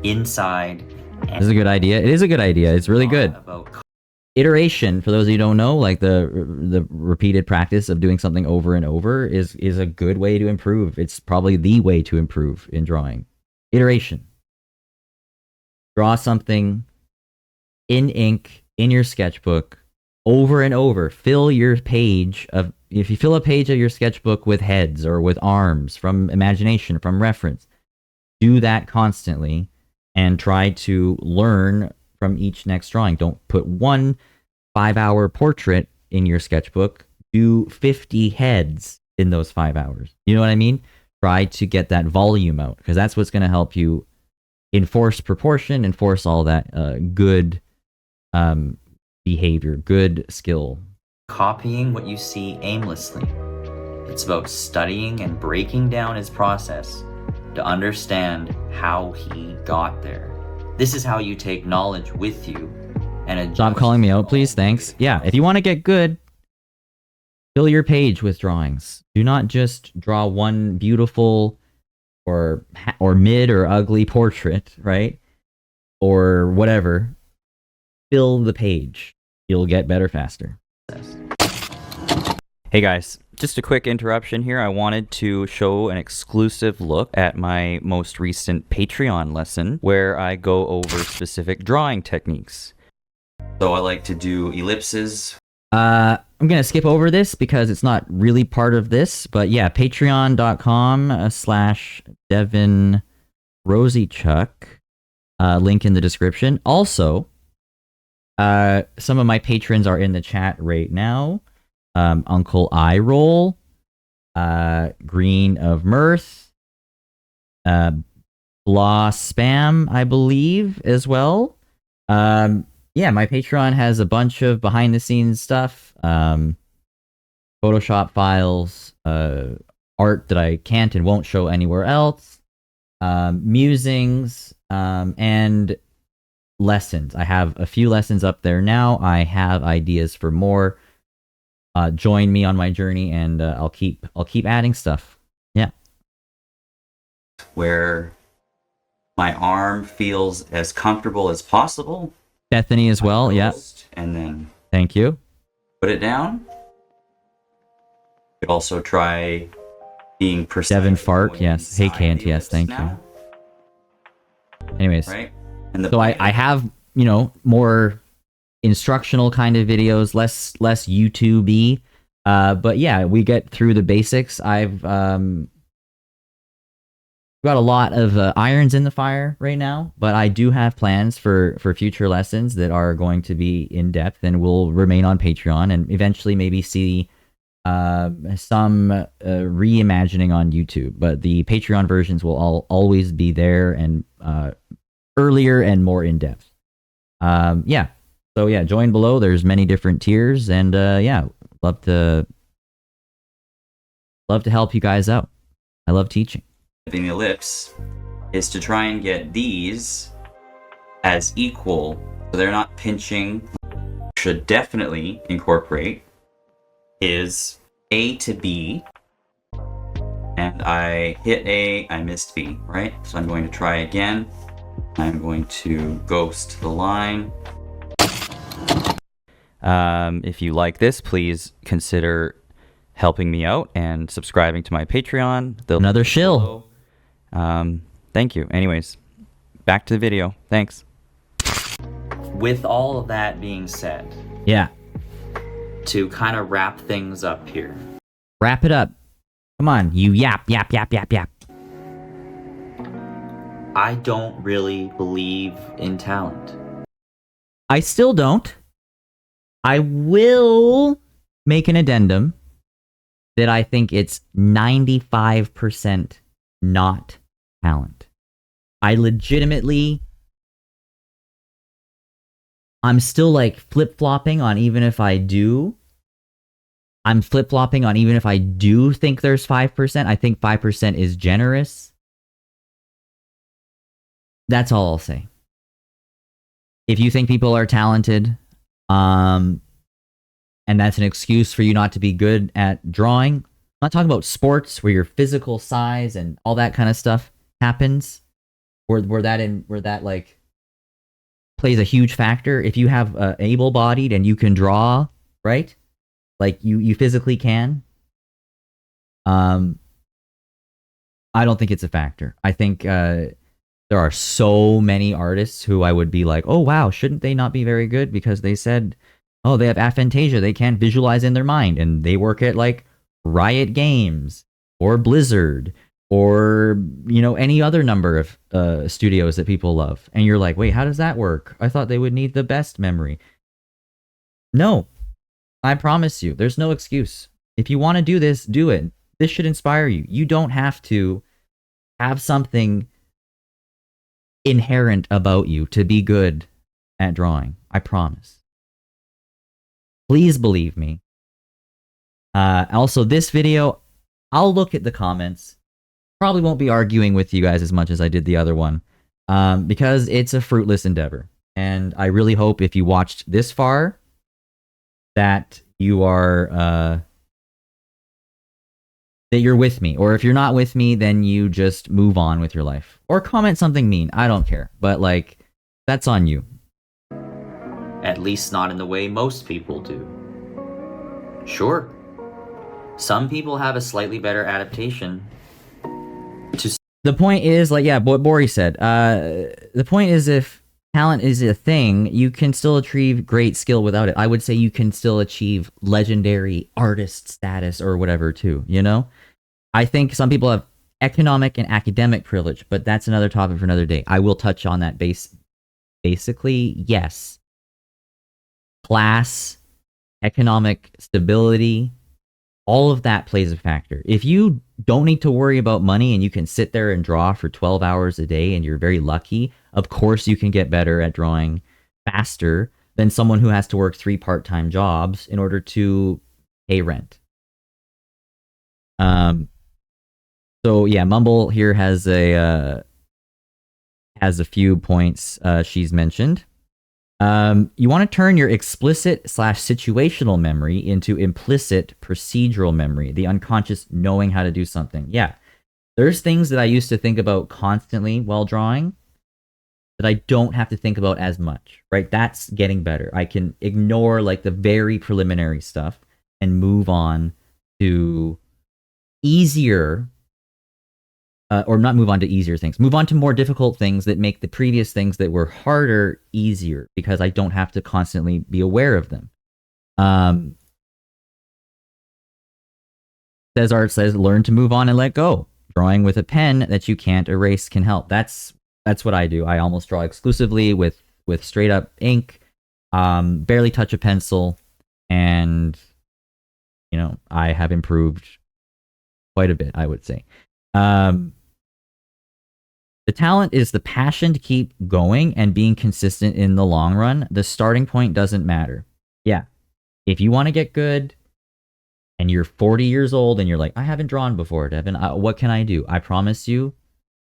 inside. This is a good idea. It is a good idea. It's really good. Iteration, for those of you who don't know, like the repeated practice of doing something over and over is a good way to improve. It's probably the way to improve in drawing. Iteration. Draw something in ink in your sketchbook over and over. Fill your page of, if you fill a page of your sketchbook with heads or with arms from imagination, from reference, do that constantly and try to learn from each next drawing. Don't put one 5-hour portrait in your sketchbook. Do 50 heads in those 5 hours. You know what I mean? Try to get that volume out, because that's what's going to help you enforce proportion, enforce all that good behavior, good skill. Copying what you see aimlessly. It's about studying and breaking down his process to understand how he got there. This is how you take knowledge with you and stop calling me out, please. Thanks. Yeah, if you want to get good, fill your page with drawings. Do not just draw one beautiful or mid or ugly portrait, right? Or whatever. Fill the page. You'll get better faster. Hey guys, just a quick interruption here. I wanted to show an exclusive look at my most recent Patreon lesson where I go over specific drawing techniques. So I like to do ellipses. I'm going to skip over this because it's not really part of this, but yeah, patreon.com/Devin Rosiechuck, link in the description. Also, some of my patrons are in the chat right now. Uncle Eye Roll, Green of Mirth, Blah Spam, I believe, as well. Yeah, my Patreon has a bunch of behind-the-scenes stuff, Photoshop files, art that I can't and won't show anywhere else, musings, and lessons. I have a few lessons up there now. I have ideas for more. Join me on my journey, and I'll keep adding stuff. Yeah. Where my arm feels as comfortable as possible. Bethany as well. Yeah. And then thank you. Put it down. You could also try being precise. Devin Fart. Yes. Hey Kant. Yes. Thank you. Anyways. Right. So I have, you know, more instructional kind of videos, less YouTube-y. But yeah, we get through the basics. I've got a lot of irons in the fire right now, but I do have plans for future lessons that are going to be in depth and will remain on Patreon, and eventually maybe see some reimagining on YouTube. But the Patreon versions will always be there, and earlier and more in depth. Yeah. So yeah, join below. There's many different tiers, and yeah, love to help you guys out. I love teaching. The ellipse is to try and get these as equal, so they're not pinching. Should definitely incorporate is A to B, and I hit A, I missed B, right? So I'm going to try again. I'm going to ghost the line. If you like this, please consider helping me out and subscribing to my Patreon. Another shill. Thank you. Anyways, back to the video. Thanks. With all of that being said, yeah, to kind of wrap things up here. Wrap it up. Come on, you yap. I don't really believe in talent. I still don't. I will make an addendum that I think it's 95% not talent. I legitimately, I'm still like flip-flopping on even if I do. I'm flip-flopping on even if I do think there's 5%. I think 5% is generous. That's all I'll say. If you think people are talented, And that's an excuse for you not to be good at drawing. I'm not talking about sports where your physical size and all that kind of stuff happens, where that like plays a huge factor. If you have able-bodied and you can draw, right? Like you physically can. I don't think it's a factor. I think there are so many artists who I would be like, oh wow, shouldn't they not be very good because they said, oh, they have aphantasia, they can't visualize in their mind, and they work at like Riot Games or Blizzard or any other number of studios that people love, and you're like, wait, how does that work? I thought they would need the best memory. No, I promise you, there's no excuse. If you want to do this, do it. This should inspire you. You don't have to have something inherent about you to be good at drawing. I promise. Please believe me. Also, this video, I'll look at the comments. Probably won't be arguing with you guys as much as I did the other one, because it's a fruitless endeavor. And I really hope if you watched this far that you are that you're with me, or if you're not with me, then you just move on with your life or comment something mean. I don't care, but like, that's on you. At least not in the way most people do. Sure, some people have a slightly better adaptation to... The point is, like, yeah, what Bori said, the point is, if talent is a thing, you can still achieve great skill without it. I would say you can still achieve legendary artist status or whatever too, I think some people have economic and academic privilege, but that's another topic for another day. I will touch on that basically, yes. Class, economic stability, all of that plays a factor. If you don't need to worry about money and you can sit there and draw for 12 hours a day and you're very lucky, of course you can get better at drawing faster than someone who has to work 3 part-time jobs in order to pay rent. So yeah, Mumble here has a few points she's mentioned. You want to turn your explicit/situational memory into implicit procedural memory, the unconscious knowing how to do something. Yeah, there's things that I used to think about constantly while drawing that I don't have to think about as much, right? That's getting better. I can ignore like the very preliminary stuff and move on to easier or not move on to easier things, move on to more difficult things that make the previous things that were harder easier because I don't have to constantly be aware of them. Art says, learn to move on and let go. Drawing with a pen that you can't erase can help. That's what I do. I almost draw exclusively with straight up ink, barely touch a pencil, and I have improved quite a bit, I would say. The talent is the passion to keep going and being consistent in the long run. The starting point doesn't matter. Yeah. If you want to get good and you're 40 years old and you're like, I haven't drawn before, Devin, what can I do? I promise you,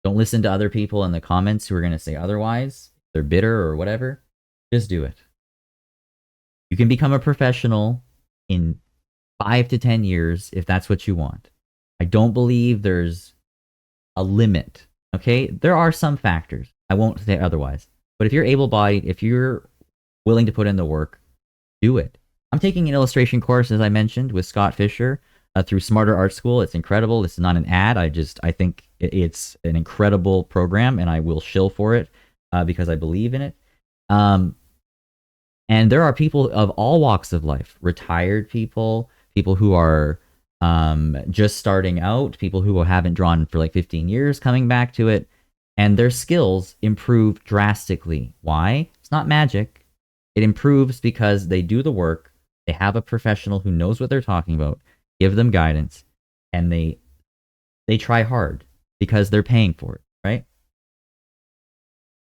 don't listen to other people in the comments who are going to say otherwise. They're bitter or whatever. Just do it. You can become a professional in 5 to 10 years if that's what you want. I don't believe there's a limit. Okay, there are some factors. I won't say otherwise. But if you're able-bodied, if you're willing to put in the work, do it. I'm taking an illustration course, as I mentioned, with Scott Fisher through Smarter Art School. It's incredible. This is not an ad. I think it's an incredible program, and I will shill for it because I believe in it. And there are people of all walks of life, retired people, people who are just starting out, people who haven't drawn for like 15 years coming back to it, and their skills improve drastically. Why? It's not magic. It improves because they do the work, they have a professional who knows what they're talking about, give them guidance, and they try hard because they're paying for it, right?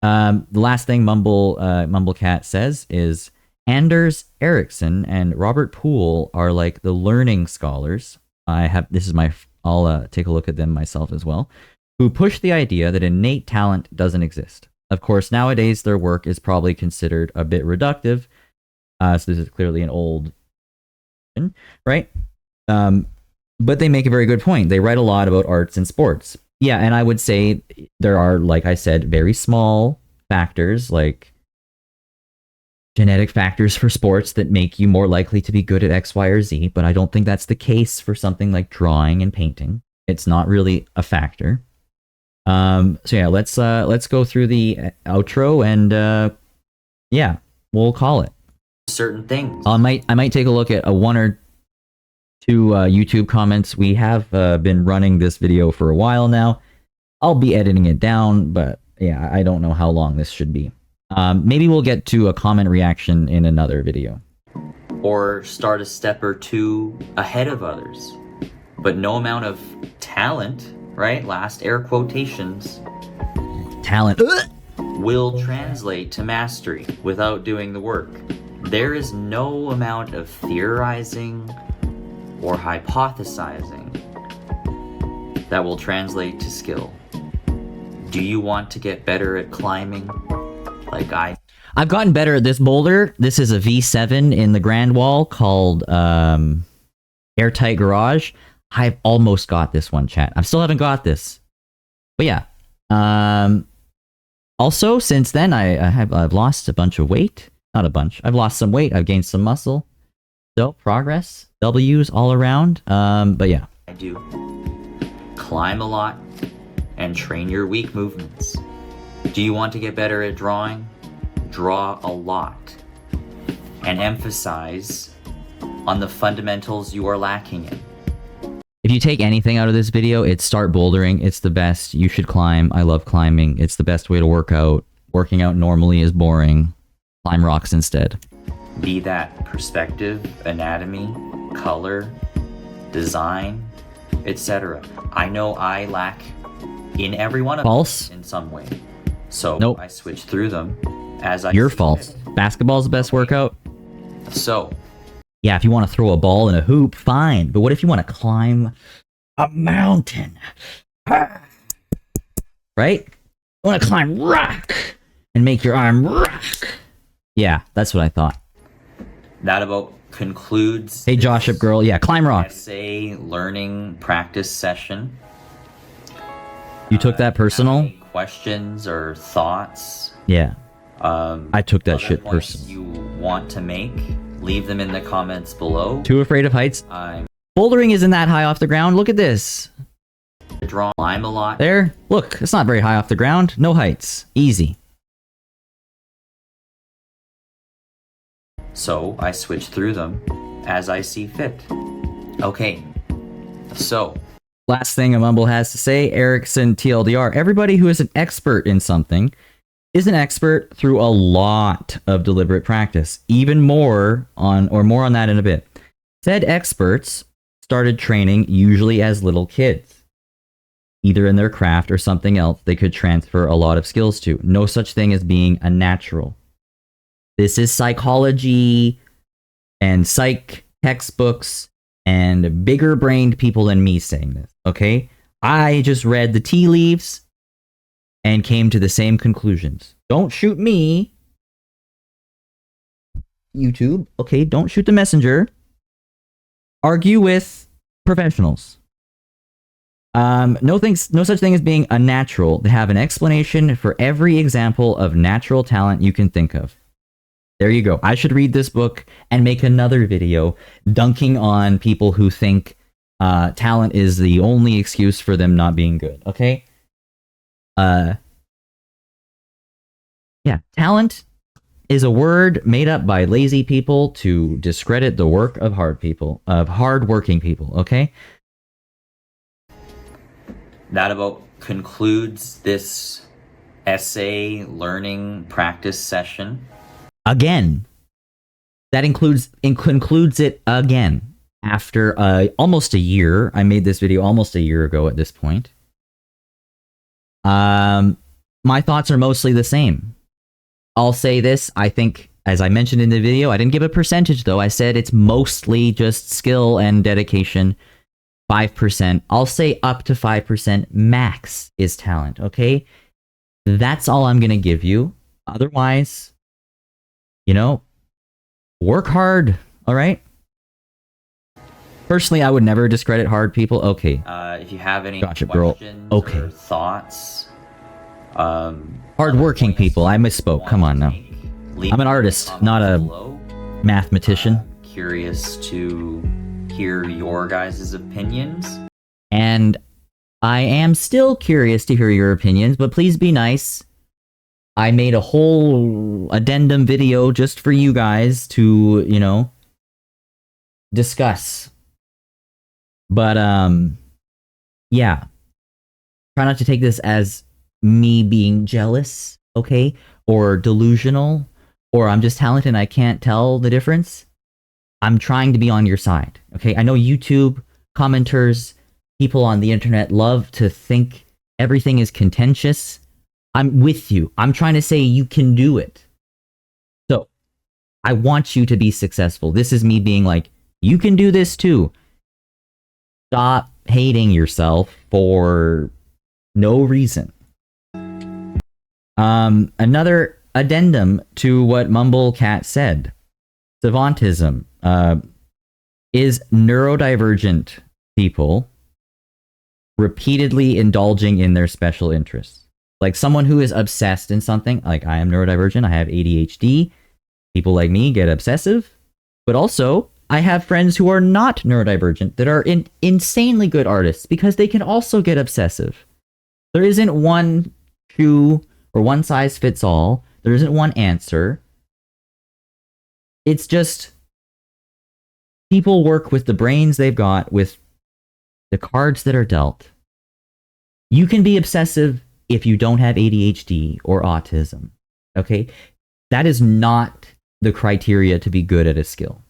The last thing Mumblecat says is Anders Ericsson and Robert Poole are like the learning scholars. I'll take a look at them myself as well, who push the idea that innate talent doesn't exist. Of course, nowadays their work is probably considered a bit reductive, So this is clearly an old, right? But they make a very good point. They write a lot about arts and sports. Yeah, and I would say there are, like I said, very small factors like genetic factors for sports that make you more likely to be good at X, Y, or Z, but I don't think that's the case for something like drawing and painting. It's not really a factor. So yeah, let's go through the outro and yeah, we'll call it. Certain things. I might take a look at one or two YouTube comments. We have been running this video for a while now. I'll be editing it down, but yeah, I don't know how long this should be. Maybe we'll get to a comment reaction in another video. Or start a step or two ahead of others. But no amount of talent, right? Last air quotations. Talent. Will translate to mastery without doing the work. There is no amount of theorizing or hypothesizing that will translate to skill. Do you want to get better at climbing? I've gotten better at this boulder. This is a V7 in the Grand Wall called Airtight Garage. I've almost got this one, chat. I still haven't got this. But yeah. Also, since then, I've lost a bunch of weight. Not a bunch. I've lost some weight. I've gained some muscle. So, progress. W's all around. But yeah. I do. Climb a lot and train your weak movements. Do you want to get better at drawing? Draw a lot. And emphasize on the fundamentals you are lacking in. If you take anything out of this video, it's start bouldering. It's the best. You should climb. I love climbing. It's the best way to work out. Working out normally is boring. Climb rocks instead. Be that perspective, anatomy, color, design, etc. I know I lack in every one of them in some way. So nope. I switch through them as I You're false. Basketball's the best workout. So yeah, if you want to throw a ball in a hoop, fine. But what if you want to climb a mountain? Right? You want to climb rock and make your arm rock. Yeah, that's what I thought. That about concludes. Hey, Joshua girl. Yeah, climb rock. Essay learning practice session. You took that personal? Questions or thoughts? Yeah. I took that shit personal. You want to make? Leave them in the comments below. Too afraid of heights? Bouldering isn't that high off the ground. Look at this. Climb a lot. There. Look, it's not very high off the ground. No heights. Easy. So I switch through them as I see fit. Okay. So. Last thing a Mumble has to say, Erickson TLDR. Everybody who is an expert in something is an expert through a lot of deliberate practice. Even more on that in a bit. Said experts started training usually as little kids. Either in their craft or something else they could transfer a lot of skills to. No such thing as being a natural. This is psychology and psych textbooks and bigger brained people than me saying this, okay? I just read the tea leaves and came to the same conclusions. Don't shoot me, YouTube. Okay, don't shoot the messenger. Argue with professionals. No such thing as being unnatural. They have an explanation for every example of natural talent you can think of. There you go. I should read this book and make another video dunking on people who think talent is the only excuse for them not being good. Okay? Yeah, talent is a word made up by lazy people to discredit the work of hard-working people, okay? That about concludes this essay learning practice session. Again. That concludes it again. After almost a year. I made this video almost a year ago at this point. My thoughts are mostly the same. I'll say this, I think, as I mentioned in the video, I didn't give a percentage though. I said it's mostly just skill and dedication. 5%. I'll say up to 5% max is talent, okay? That's all I'm going to give you. Otherwise, you know, work hard, all right? Personally, I would never discredit hard people. Okay. If you have any Gotcha, girl. questions Okay. or thoughts, Hardworking people. I misspoke. Come on now. I'm an artist, not a mathematician. Curious to hear your guys' opinions. And I am still curious to hear your opinions, but please be nice. I made a whole addendum video just for you guys to, you know, discuss. But, yeah. Try not to take this as me being jealous, okay? Or delusional, or I'm just talented and I can't tell the difference. I'm trying to be on your side, okay? I know YouTube commenters, people on the internet love to think everything is contentious. I'm with you. I'm trying to say you can do it. So, I want you to be successful. This is me being like, you can do this too. Stop hating yourself for no reason. Another addendum to what Mumblecat said. Savantism is neurodivergent people repeatedly indulging in their special interests. Like someone who is obsessed in something, like I am neurodivergent, I have ADHD. People like me get obsessive, but also I have friends who are not neurodivergent that are insanely good artists because they can also get obsessive. There isn't one shoe or one size fits all. There isn't one answer. It's just people work with the brains they've got, with the cards that are dealt. You can be obsessive if you don't have ADHD or autism, okay? That is not the criteria to be good at a skill.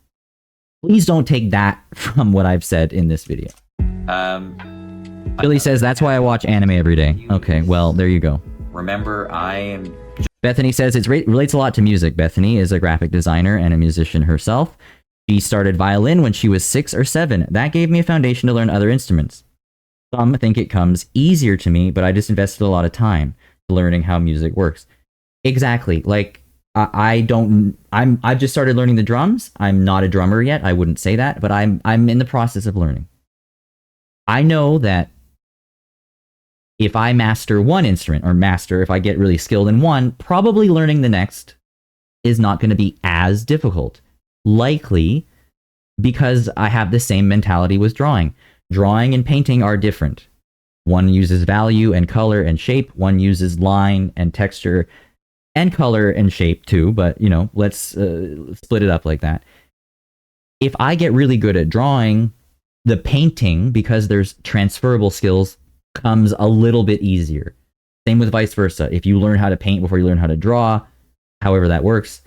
Please don't take that from what I've said in this video. Billy says, that's why I watch anime every day. Okay, well, there you go. Remember, I am... Bethany says, it relates a lot to music. Bethany is a graphic designer and a musician herself. She started violin when she was 6 or 7. That gave me a foundation to learn other instruments. Some think it comes easier to me, but I just invested a lot of time learning how music works. Exactly. Like, I've just started learning the drums. I'm not a drummer yet. I wouldn't say that, but I'm in the process of learning. I know that if I master one instrument, or if I get really skilled in one, probably learning the next is not going to be as difficult. Likely because I have the same mentality with drawing. Drawing and painting are different. One uses value and color and shape. One uses line and texture and color and shape too, but, you know, let's split it up like that. If I get really good at drawing, the painting, because there's transferable skills, comes a little bit easier. Same with vice versa. If you learn how to paint before you learn how to draw, however that works,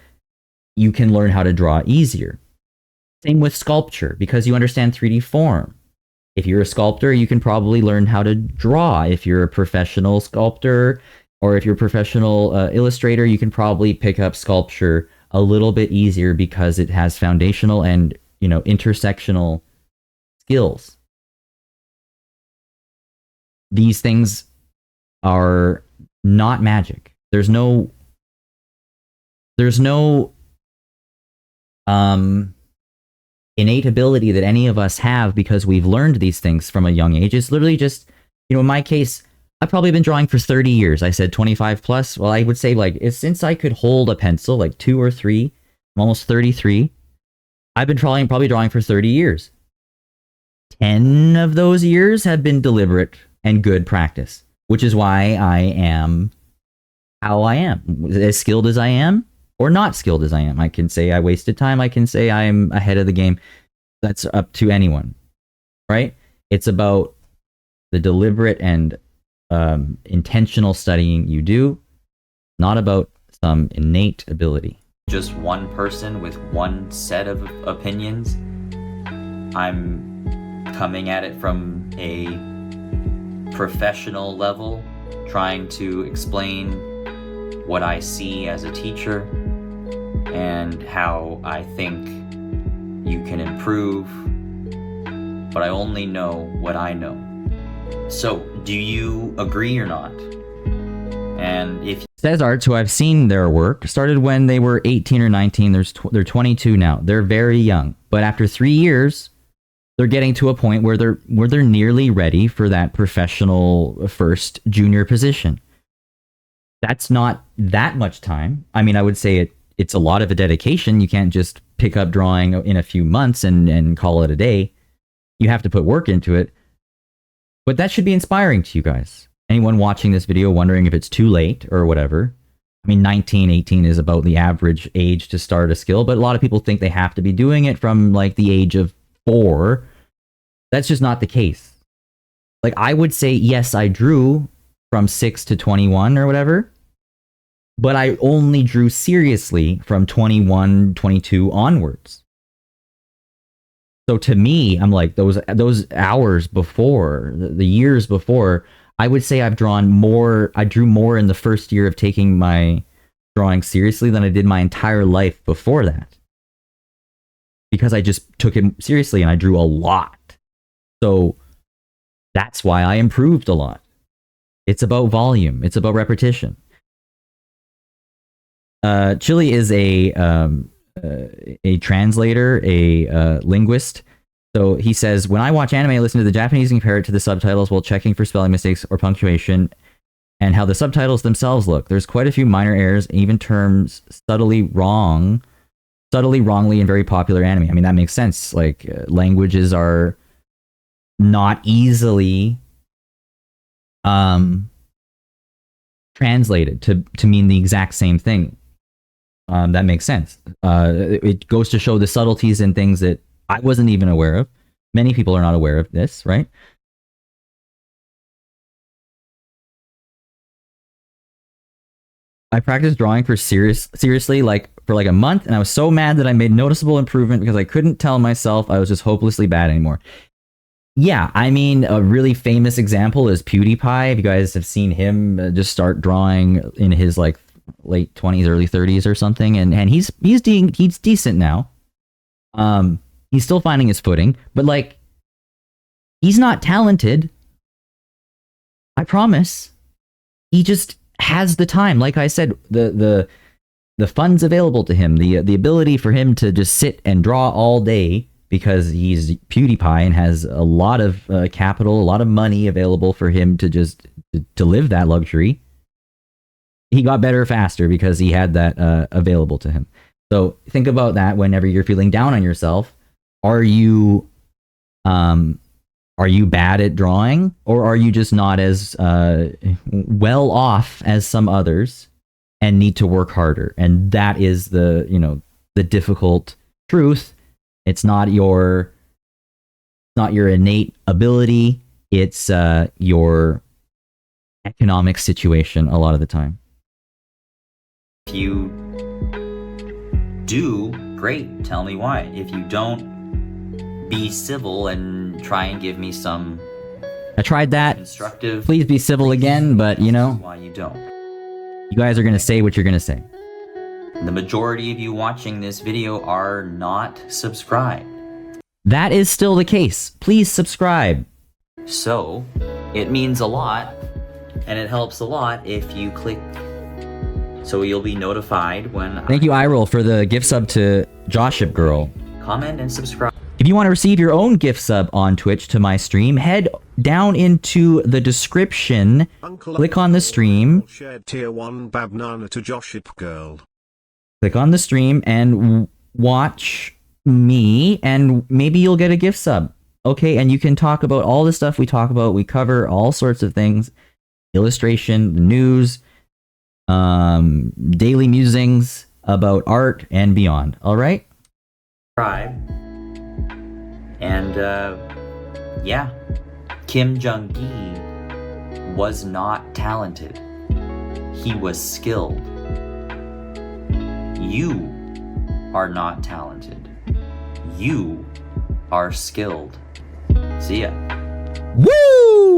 you can learn how to draw easier. Same with sculpture, because you understand 3D form. If you're a sculptor, you can probably learn how to draw. If you're a professional sculptor, or if you're a professional illustrator, you can probably pick up sculpture a little bit easier because it has foundational and, you know, intersectional skills. These things are not magic. There's no innate ability that any of us have because we've learned these things from a young age. It's literally just, you know, in my case, I've probably been drawing for 30 years. I said 25 plus. Well, I would say like it's since I could hold a pencil, like 2 or 3, I'm almost 33. I've been probably drawing for 30 years. 10 of those years have been deliberate and good practice, which is why I am how I am, as skilled as I am or not skilled as I am. I can say I wasted time. I can say I'm ahead of the game. That's up to anyone, right? It's about the deliberate and intentional studying you do, not about some innate ability. Just one person with one set of opinions. I'm coming at it from a professional level, trying to explain what I see as a teacher and how I think you can improve, but I only know what I know. So, do you agree or not? And if Says Art, who I've seen their work, started when they were 18 or 19. They're 22 now. They're very young. But after 3 years, they're getting to a point where they're nearly ready for that professional first junior position. That's not that much time. I mean, I would say it's a lot of a dedication. You can't just pick up drawing in a few months and call it a day. You have to put work into it. But that should be inspiring to you guys. Anyone watching this video wondering if it's too late or whatever. I mean, 19, 18 is about the average age to start a skill, but a lot of people think they have to be doing it from like the age of 4. That's just not the case. Like, I would say, yes, I drew from 6 to 21 or whatever, but I only drew seriously from 21, 22 onwards. So to me, I'm like, those hours before, the years before, I would say I've drawn more. I drew more in the first year of taking my drawing seriously than I did my entire life before that. Because I just took it seriously and I drew a lot. So that's why I improved a lot. It's about volume. It's about repetition. Chili is a translator, a linguist. So he says, when I watch anime, I listen to the Japanese and compare it to the subtitles while checking for spelling mistakes or punctuation and how the subtitles themselves look. There's quite a few minor errors, even terms subtly wrongly in very popular anime. I mean, that makes sense. Like, languages are not easily translated to mean the exact same thing. That makes sense. It goes to show the subtleties in things that I wasn't even aware of. Many people are not aware of this, right? I practiced drawing for seriously for like a month, and I was so mad that I made noticeable improvement because I couldn't tell myself I was just hopelessly bad anymore. Yeah, I mean, a really famous example is PewDiePie. If you guys have seen him just start drawing in his like late 20s, early 30s or something, and he's decent now. He's still finding his footing, but like, he's not talented. I promise. He just has the time. Like I said, the funds available to him, the ability for him to just sit and draw all day because he's PewDiePie and has a lot of capital, a lot of money available for him to just to live that luxury. He got better faster because he had that available to him. So think about that whenever you're feeling down on yourself. Are you bad at drawing, or are you just not as well off as some others and need to work harder? And that is the difficult truth. It's not your innate ability. It's your economic situation a lot of the time. If you do, great, tell me why. If you don't, be civil and try and give me some... I tried that. Constructive... Please be civil again, but why you don't. You guys are going to say what you're going to say. The majority of you watching this video are not subscribed. That is still the case. Please subscribe. So, it means a lot, and it helps a lot if you click... So you'll be notified when... Thank you, iRoll, for the gift sub to Joship Girl. Comment and subscribe. If you want to receive your own gift sub on Twitch to my stream, head down into the description, click on the stream, tier 1 Babnana to Joship Girl. Click on the stream and watch me, and maybe you'll get a gift sub. Okay, and you can talk about all the stuff we talk about. We cover all sorts of things. Illustration, news, daily musings about art and beyond. All right? Subscribe. And, yeah. Kim Jung Gi was not talented. He was skilled. You are not talented. You are skilled. See ya. Woo!